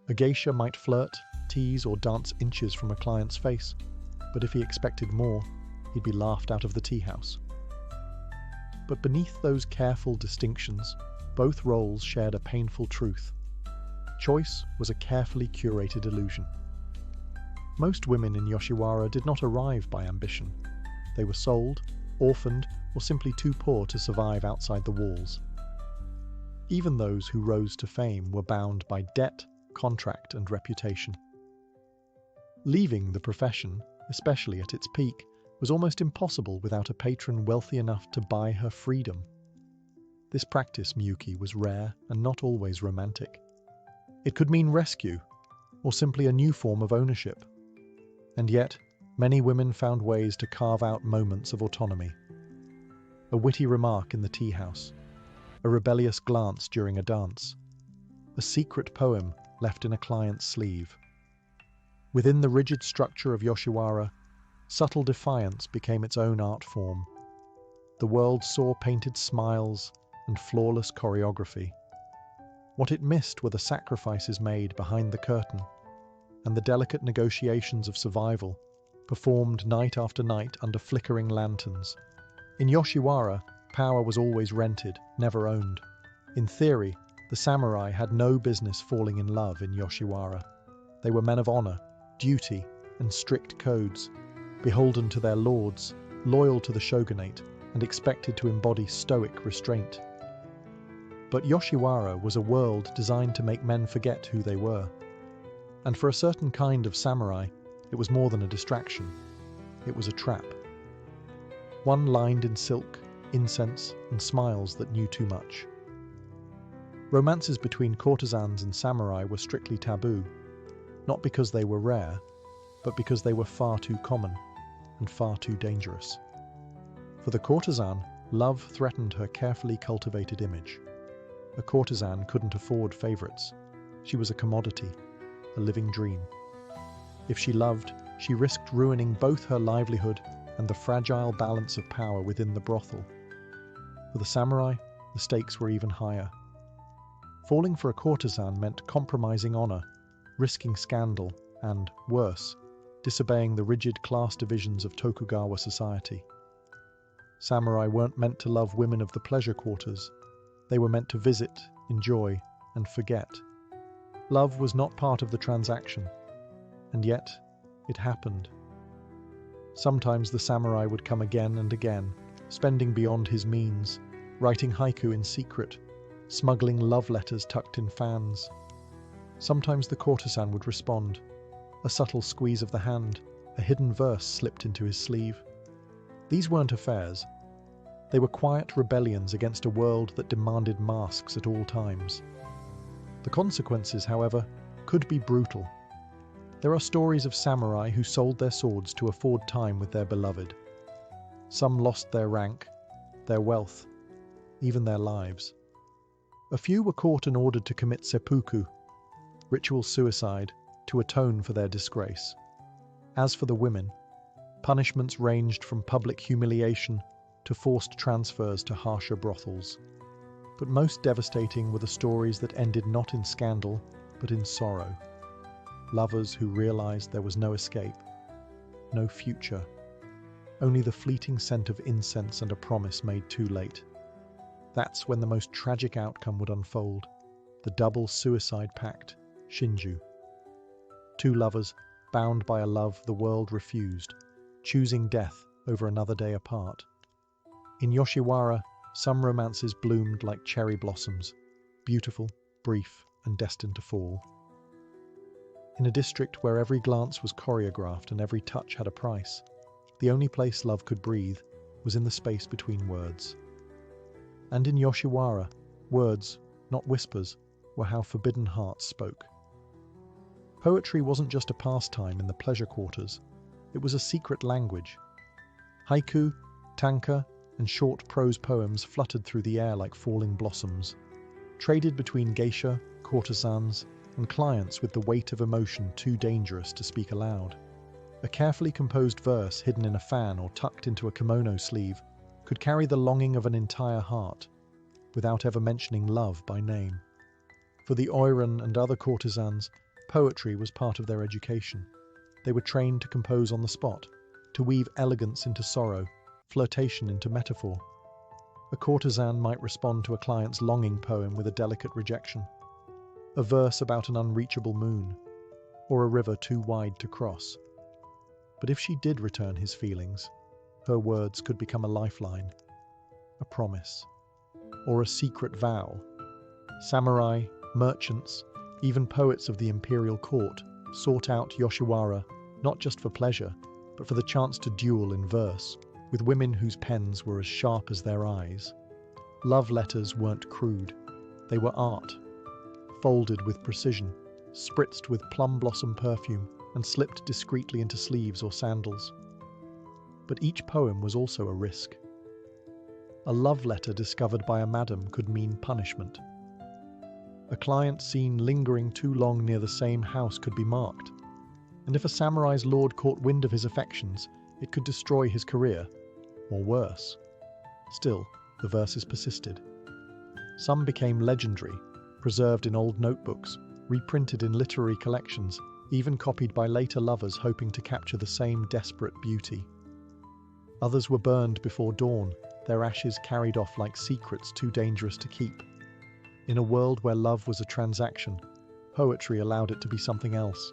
A geisha might flirt, tease, or dance inches from a client's face, but if he expected more, he'd be laughed out of the tea house. But beneath those careful distinctions, both roles shared a painful truth. Choice was a carefully curated illusion. Most women in Yoshiwara did not arrive by ambition. They were sold, orphaned, or simply too poor to survive outside the walls. Even those who rose to fame were bound by debt, contract, and reputation. Leaving the profession, especially at its peak, was almost impossible without a patron wealthy enough to buy her freedom. This practice, Miyuki, was rare and not always romantic. It could mean rescue, or simply a new form of ownership. And yet, many women found ways to carve out moments of autonomy. A witty remark in the tea house, a rebellious glance during a dance, a secret poem left in a client's sleeve. Within the rigid structure of Yoshiwara, subtle defiance became its own art form. The world saw painted smiles and flawless choreography. What it missed were the sacrifices made behind the curtain, and the delicate negotiations of survival, performed night after night under flickering lanterns. In Yoshiwara, power was always rented, never owned. In theory, the samurai had no business falling in love in Yoshiwara. They were men of honor, duty, and strict codes, beholden to their lords, loyal to the shogunate, and expected to embody stoic restraint. But Yoshiwara was a world designed to make men forget who they were. And for a certain kind of samurai, it was more than a distraction. It was a trap. One lined in silk, incense, and smiles that knew too much. Romances between courtesans and samurai were strictly taboo, not because they were rare, but because they were far too common and far too dangerous. For the courtesan, love threatened her carefully cultivated image. A courtesan couldn't afford favorites. She was a commodity, a living dream. If she loved, she risked ruining both her livelihood and the fragile balance of power within the brothel. For the samurai, the stakes were even higher. Falling for a courtesan meant compromising honor, risking scandal, and, worse, disobeying the rigid class divisions of Tokugawa society. Samurai weren't meant to love women of the pleasure quarters. They were meant to visit, enjoy, and forget. Love was not part of the transaction, and yet it happened. Sometimes the samurai would come again and again, spending beyond his means, writing haiku in secret, smuggling love letters tucked in fans. Sometimes the courtesan would respond, a subtle squeeze of the hand, a hidden verse slipped into his sleeve. These weren't affairs. They were quiet rebellions against a world that demanded masks at all times. The consequences, however, could be brutal. There are stories of samurai who sold their swords to afford time with their beloved. Some lost their rank, their wealth, even their lives. A few were caught and ordered to commit seppuku, ritual suicide, to atone for their disgrace. As for the women, punishments ranged from public humiliation to forced transfers to harsher brothels. But most devastating were the stories that ended not in scandal, but in sorrow. Lovers who realized there was no escape, no future, only the fleeting scent of incense and a promise made too late. That's when the most tragic outcome would unfold, the double suicide pact, Shinju. Two lovers, bound by a love the world refused, choosing death over another day apart. In Yoshiwara, Some romances bloomed like cherry blossoms, beautiful, brief, and destined to fall. In a district where every glance was choreographed and every touch had a price, the only place love could breathe was in the space between words. And in Yoshiwara, words, not whispers, were how forbidden hearts spoke. Poetry wasn't just a pastime in the pleasure quarters, it was a secret language. Haiku, tanka, and short prose poems fluttered through the air like falling blossoms, traded between geisha, courtesans, and clients with the weight of emotion too dangerous to speak aloud. A carefully composed verse hidden in a fan or tucked into a kimono sleeve could carry the longing of an entire heart, without ever mentioning love by name. For the oiran and other courtesans, poetry was part of their education. They were trained to compose on the spot, to weave elegance into sorrow, flirtation into metaphor. A courtesan might respond to a client's longing poem with a delicate rejection, a verse about an unreachable moon, or a river too wide to cross. But if she did return his feelings, her words could become a lifeline, a promise, or a secret vow. Samurai, merchants, even poets of the imperial court sought out Yoshiwara not just for pleasure, but for the chance to duel in verse, with women whose pens were as sharp as their eyes. Love letters weren't crude, they were art, folded with precision, spritzed with plum blossom perfume, and slipped discreetly into sleeves or sandals. But each poem was also a risk. A love letter discovered by a madam could mean punishment. A client seen lingering too long near the same house could be marked, and if a samurai's lord caught wind of his affections, it could destroy his career, or worse. Still, the verses persisted. Some became legendary, preserved in old notebooks, reprinted in literary collections, even copied by later lovers hoping to capture the same desperate beauty. Others were burned before dawn, their ashes carried off like secrets too dangerous to keep. In a world where love was a transaction, poetry allowed it to be something else.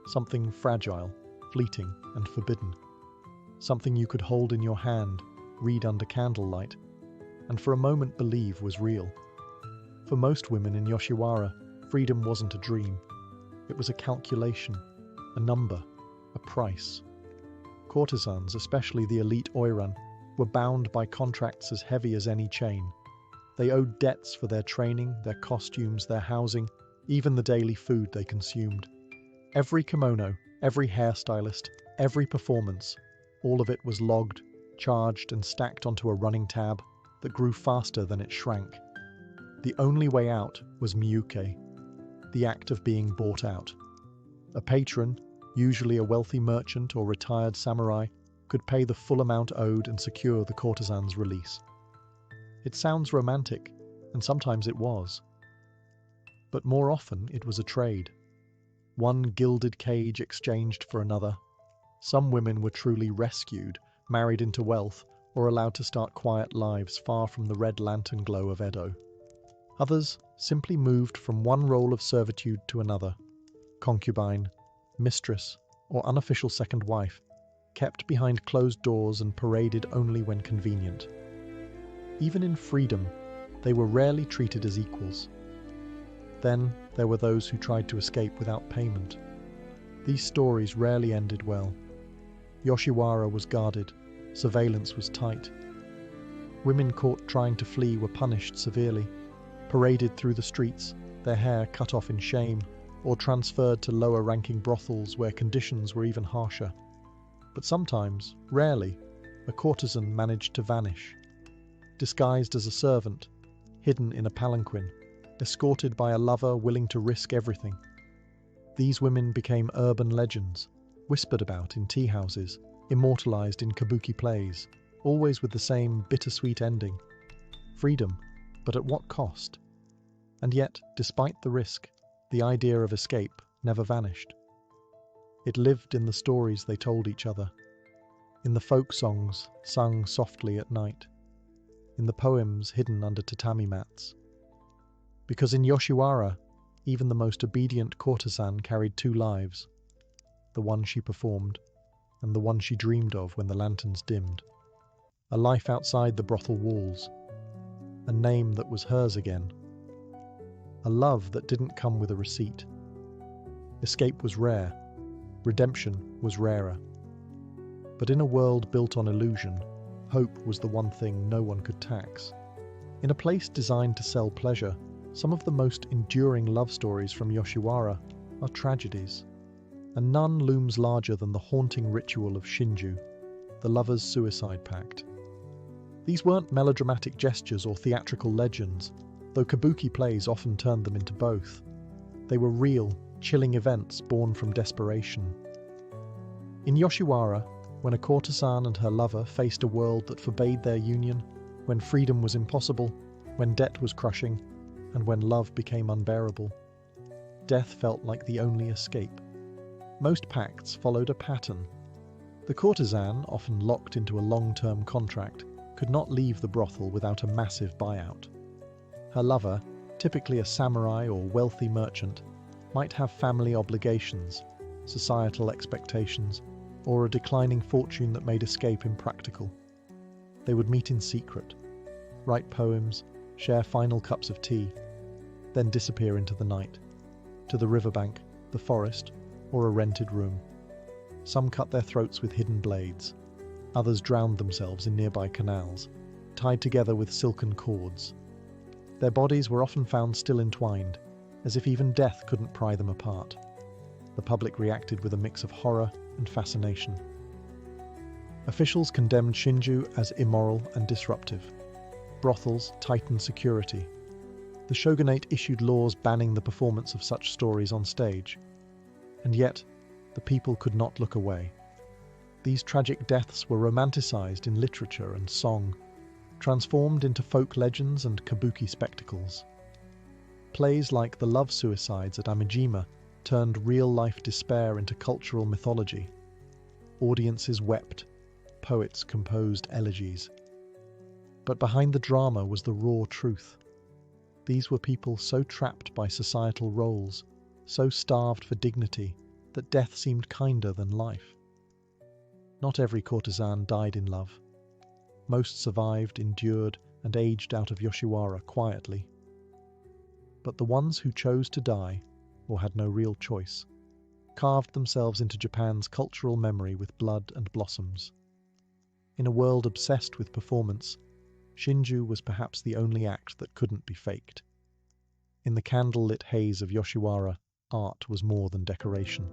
Something fragile, fleeting, and forbidden. Something you could hold in your hand, read under candlelight, and for a moment believe was real. For most women in Yoshiwara, freedom wasn't a dream. It was a calculation, a number, a price. Courtesans, especially the elite oiran, were bound by contracts as heavy as any chain. They owed debts for their training, their costumes, their housing, even the daily food they consumed. Every kimono, every hairstylist, every performance, all of it was logged, charged, and stacked onto a running tab that grew faster than it shrank. The only way out was miyuke, the act of being bought out. A patron, usually a wealthy merchant or retired samurai, could pay the full amount owed and secure the courtesan's release. It sounds romantic, and sometimes it was. But more often it was a trade. One gilded cage exchanged for another. Some women were truly rescued, married into wealth, or allowed to start quiet lives far from the red lantern glow of Edo. Others simply moved from one role of servitude to another, concubine, mistress, or unofficial second wife, kept behind closed doors and paraded only when convenient. Even in freedom, they were rarely treated as equals. Then there were those who tried to escape without payment. These stories rarely ended well. Yoshiwara was guarded, surveillance was tight. Women caught trying to flee were punished severely, paraded through the streets, their hair cut off in shame, or transferred to lower-ranking brothels where conditions were even harsher. But sometimes, rarely, a courtesan managed to vanish. Disguised as a servant, hidden in a palanquin, escorted by a lover willing to risk everything. These women became urban legends, whispered about in tea houses, immortalized in kabuki plays, always with the same bittersweet ending. Freedom, but at what cost? And yet, despite the risk, the idea of escape never vanished. It lived in the stories they told each other, in the folk songs sung softly at night, in the poems hidden under tatami mats. Because in Yoshiwara, even the most obedient courtesan carried two lives, the one she performed, and the one she dreamed of when the lanterns dimmed. A life outside the brothel walls, a name that was hers again. A love that didn't come with a receipt. Escape was rare, redemption was rarer. But in a world built on illusion, hope was the one thing no one could tax. In a place designed to sell pleasure, some of the most enduring love stories from Yoshiwara are tragedies, and none looms larger than the haunting ritual of Shinju, the lovers' suicide pact. These weren't melodramatic gestures or theatrical legends, though kabuki plays often turned them into both. They were real, chilling events born from desperation. In Yoshiwara, when a courtesan and her lover faced a world that forbade their union, when freedom was impossible, when debt was crushing, and when love became unbearable, death felt like the only escape. Most pacts followed a pattern. The courtesan, often locked into a long-term contract, could not leave the brothel without a massive buyout. Her lover, typically a samurai or wealthy merchant, might have family obligations, societal expectations, or a declining fortune that made escape impractical. They would meet in secret, write poems, share final cups of tea, then disappear into the night, to the riverbank, the forest, or a rented room. Some cut their throats with hidden blades. Others drowned themselves in nearby canals, tied together with silken cords. Their bodies were often found still entwined, as if even death couldn't pry them apart. The public reacted with a mix of horror and fascination. Officials condemned Shinju as immoral and disruptive. Brothels tightened security. The shogunate issued laws banning the performance of such stories on stage. And yet, the people could not look away. These tragic deaths were romanticized in literature and song, transformed into folk legends and kabuki spectacles. Plays like The Love Suicides at Amijima turned real-life despair into cultural mythology. Audiences wept, poets composed elegies. But behind the drama was the raw truth. These were people so trapped by societal roles, so starved for dignity, that death seemed kinder than life. Not every courtesan died in love. Most survived, endured, and aged out of Yoshiwara quietly. But the ones who chose to die, or had no real choice, carved themselves into Japan's cultural memory with blood and blossoms. In a world obsessed with performance, Shinju was perhaps the only act that couldn't be faked. In the candle-lit haze of Yoshiwara, art was more than decoration.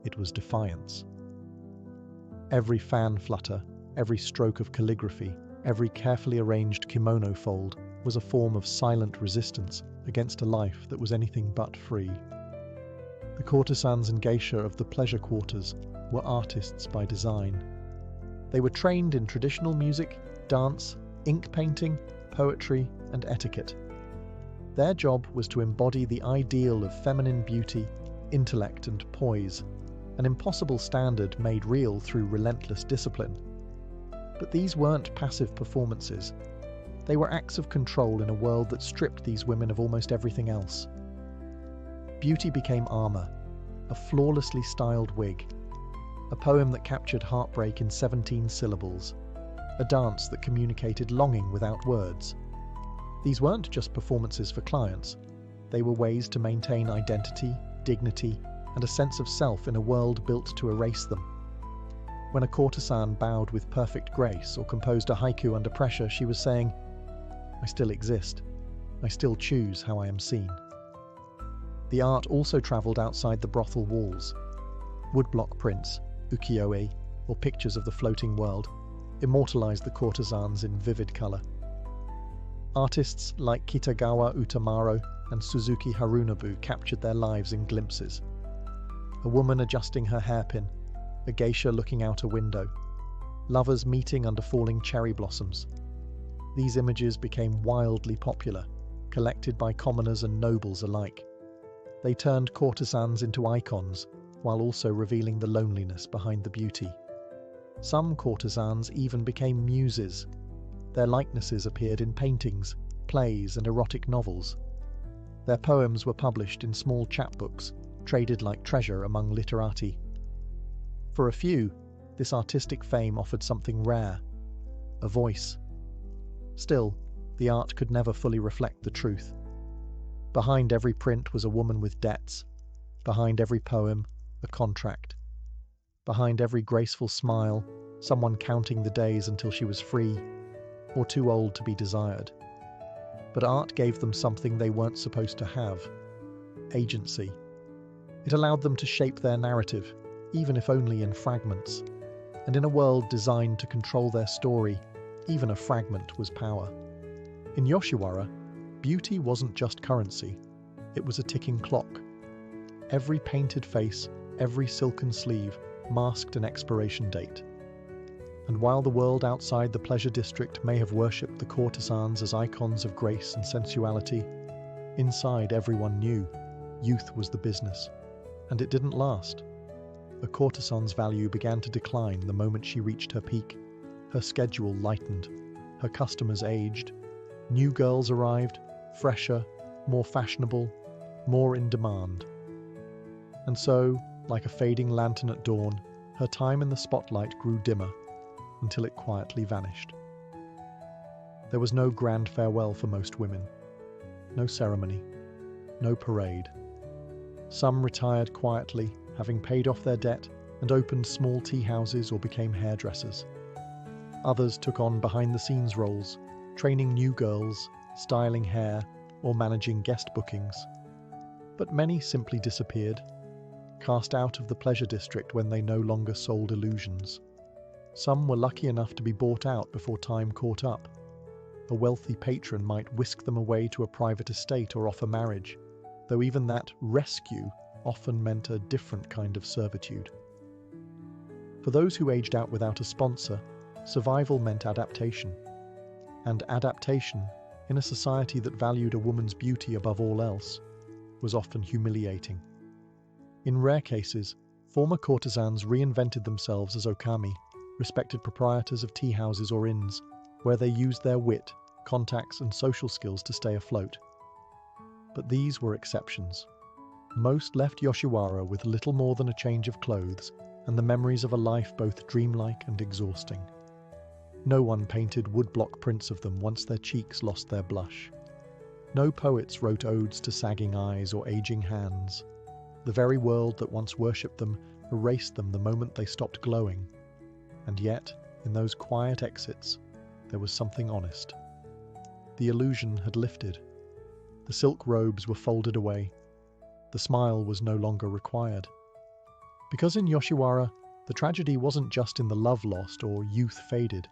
It was defiance. Every fan flutter, every stroke of calligraphy, every carefully arranged kimono fold was a form of silent resistance against a life that was anything but free. The courtesans and geisha of the pleasure quarters were artists by design. They were trained in traditional music, dance, ink painting, poetry, and etiquette. Their job was to embody the ideal of feminine beauty, intellect, and poise, an impossible standard made real through relentless discipline. But these weren't passive performances. They were acts of control in a world that stripped these women of almost everything else. Beauty became armor, a flawlessly styled wig, a poem that captured heartbreak in 17 syllables, a dance that communicated longing without words. These weren't just performances for clients. They were ways to maintain identity, dignity, and a sense of self in a world built to erase them. When a courtesan bowed with perfect grace or composed a haiku under pressure, she was saying, "I still exist. I still choose how I am seen." The art also travelled outside the brothel walls. Woodblock prints, ukiyo-e, or pictures of the floating world, immortalized the courtesans in vivid colour. Artists like Kitagawa Utamaro and Suzuki Harunobu captured their lives in glimpses. A woman adjusting her hairpin, a geisha looking out a window, lovers meeting under falling cherry blossoms. These images became wildly popular, collected by commoners and nobles alike. They turned courtesans into icons, while also revealing the loneliness behind the beauty. Some courtesans even became muses. Their likenesses appeared in paintings, plays, and erotic novels. Their poems were published in small chapbooks, traded like treasure among literati. For a few, this artistic fame offered something rare: a voice. Still, the art could never fully reflect the truth. Behind every print was a woman with debts. Behind every poem, a contract. Behind every graceful smile, someone counting the days until she was free, or too old to be desired. But art gave them something they weren't supposed to have: agency. It allowed them to shape their narrative, even if only in fragments. And in a world designed to control their story, even a fragment was power. In Yoshiwara, beauty wasn't just currency, it was a ticking clock. Every painted face, every silken sleeve, masked an expiration date. And while the world outside the pleasure district may have worshipped the courtesans as icons of grace and sensuality, inside everyone knew youth was the business, and it didn't last. A courtesan's value began to decline the moment she reached her peak. Her schedule lightened, her customers aged, new girls arrived, fresher, more fashionable, more in demand. And so, like a fading lantern at dawn, her time in the spotlight grew dimmer, until it quietly vanished. There was no grand farewell for most women, no ceremony, no parade. Some retired quietly, having paid off their debt and opened small tea houses or became hairdressers. Others took on behind-the-scenes roles, training new girls, styling hair, or managing guest bookings. But many simply disappeared, cast out of the pleasure district when they no longer sold illusions. Some were lucky enough to be bought out before time caught up. A wealthy patron might whisk them away to a private estate or offer marriage, though even that rescue often meant a different kind of servitude. For those who aged out without a sponsor, survival meant adaptation. And adaptation, in a society that valued a woman's beauty above all else, was often humiliating. In rare cases, former courtesans reinvented themselves as okami, respected proprietors of tea houses or inns, where they used their wit, contacts, and social skills to stay afloat. But these were exceptions. Most left Yoshiwara with little more than a change of clothes and the memories of a life both dreamlike and exhausting. No one painted woodblock prints of them once their cheeks lost their blush. No poets wrote odes to sagging eyes or aging hands. The very world that once worshipped them erased them the moment they stopped glowing. And yet, in those quiet exits, there was something honest. The illusion had lifted. The silk robes were folded away. The smile was no longer required. Because in Yoshiwara, the tragedy wasn't just in the love lost or youth faded.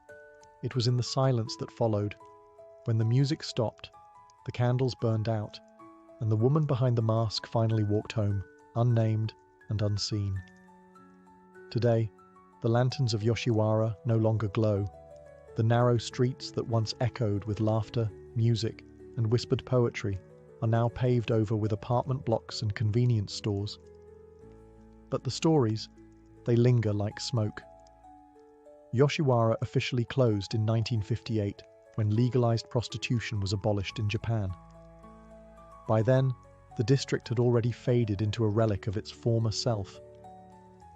It was in the silence that followed. When the music stopped, the candles burned out, and the woman behind the mask finally walked home, unnamed and unseen. Today, the lanterns of Yoshiwara no longer glow. The narrow streets that once echoed with laughter, music, and whispered poetry are now paved over with apartment blocks and convenience stores. But the stories, they linger like smoke. Yoshiwara officially closed in 1958 when legalized prostitution was abolished in Japan. By then, the district had already faded into a relic of its former self.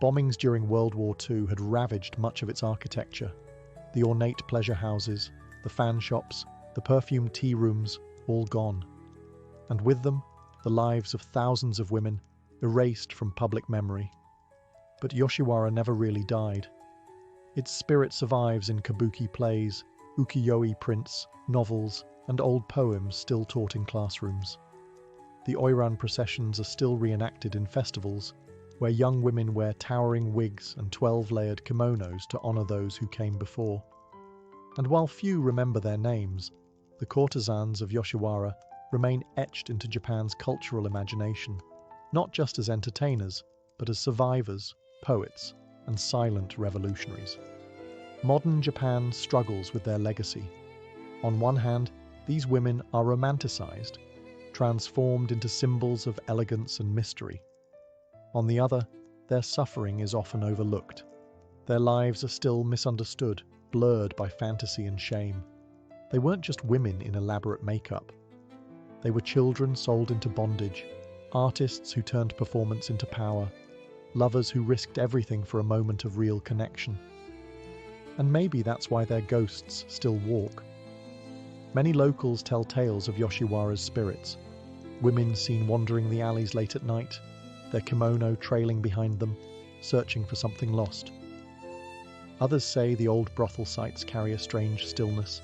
Bombings during World War II had ravaged much of its architecture. The ornate pleasure houses, the fan shops, the perfumed tea rooms, all gone. And with them, the lives of thousands of women, erased from public memory. But Yoshiwara never really died. Its spirit survives in kabuki plays, ukiyo-e prints, novels, and old poems still taught in classrooms. The oiran processions are still reenacted in festivals, where young women wear towering wigs and 12-layered kimonos to honor those who came before. And while few remember their names, the courtesans of Yoshiwara remain etched into Japan's cultural imagination, not just as entertainers, but as survivors, poets, and silent revolutionaries. Modern Japan struggles with their legacy. On one hand, these women are romanticized, transformed into symbols of elegance and mystery. On the other, their suffering is often overlooked. Their lives are still misunderstood, blurred by fantasy and shame. They weren't just women in elaborate makeup. They were children sold into bondage, artists who turned performance into power, lovers who risked everything for a moment of real connection. And maybe that's why their ghosts still walk. Many locals tell tales of Yoshiwara's spirits, women seen wandering the alleys late at night, their kimono trailing behind them, searching for something lost. Others say the old brothel sites carry a strange stillness,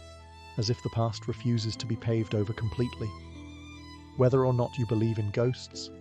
as if the past refuses to be paved over completely. Whether or not you believe in ghosts,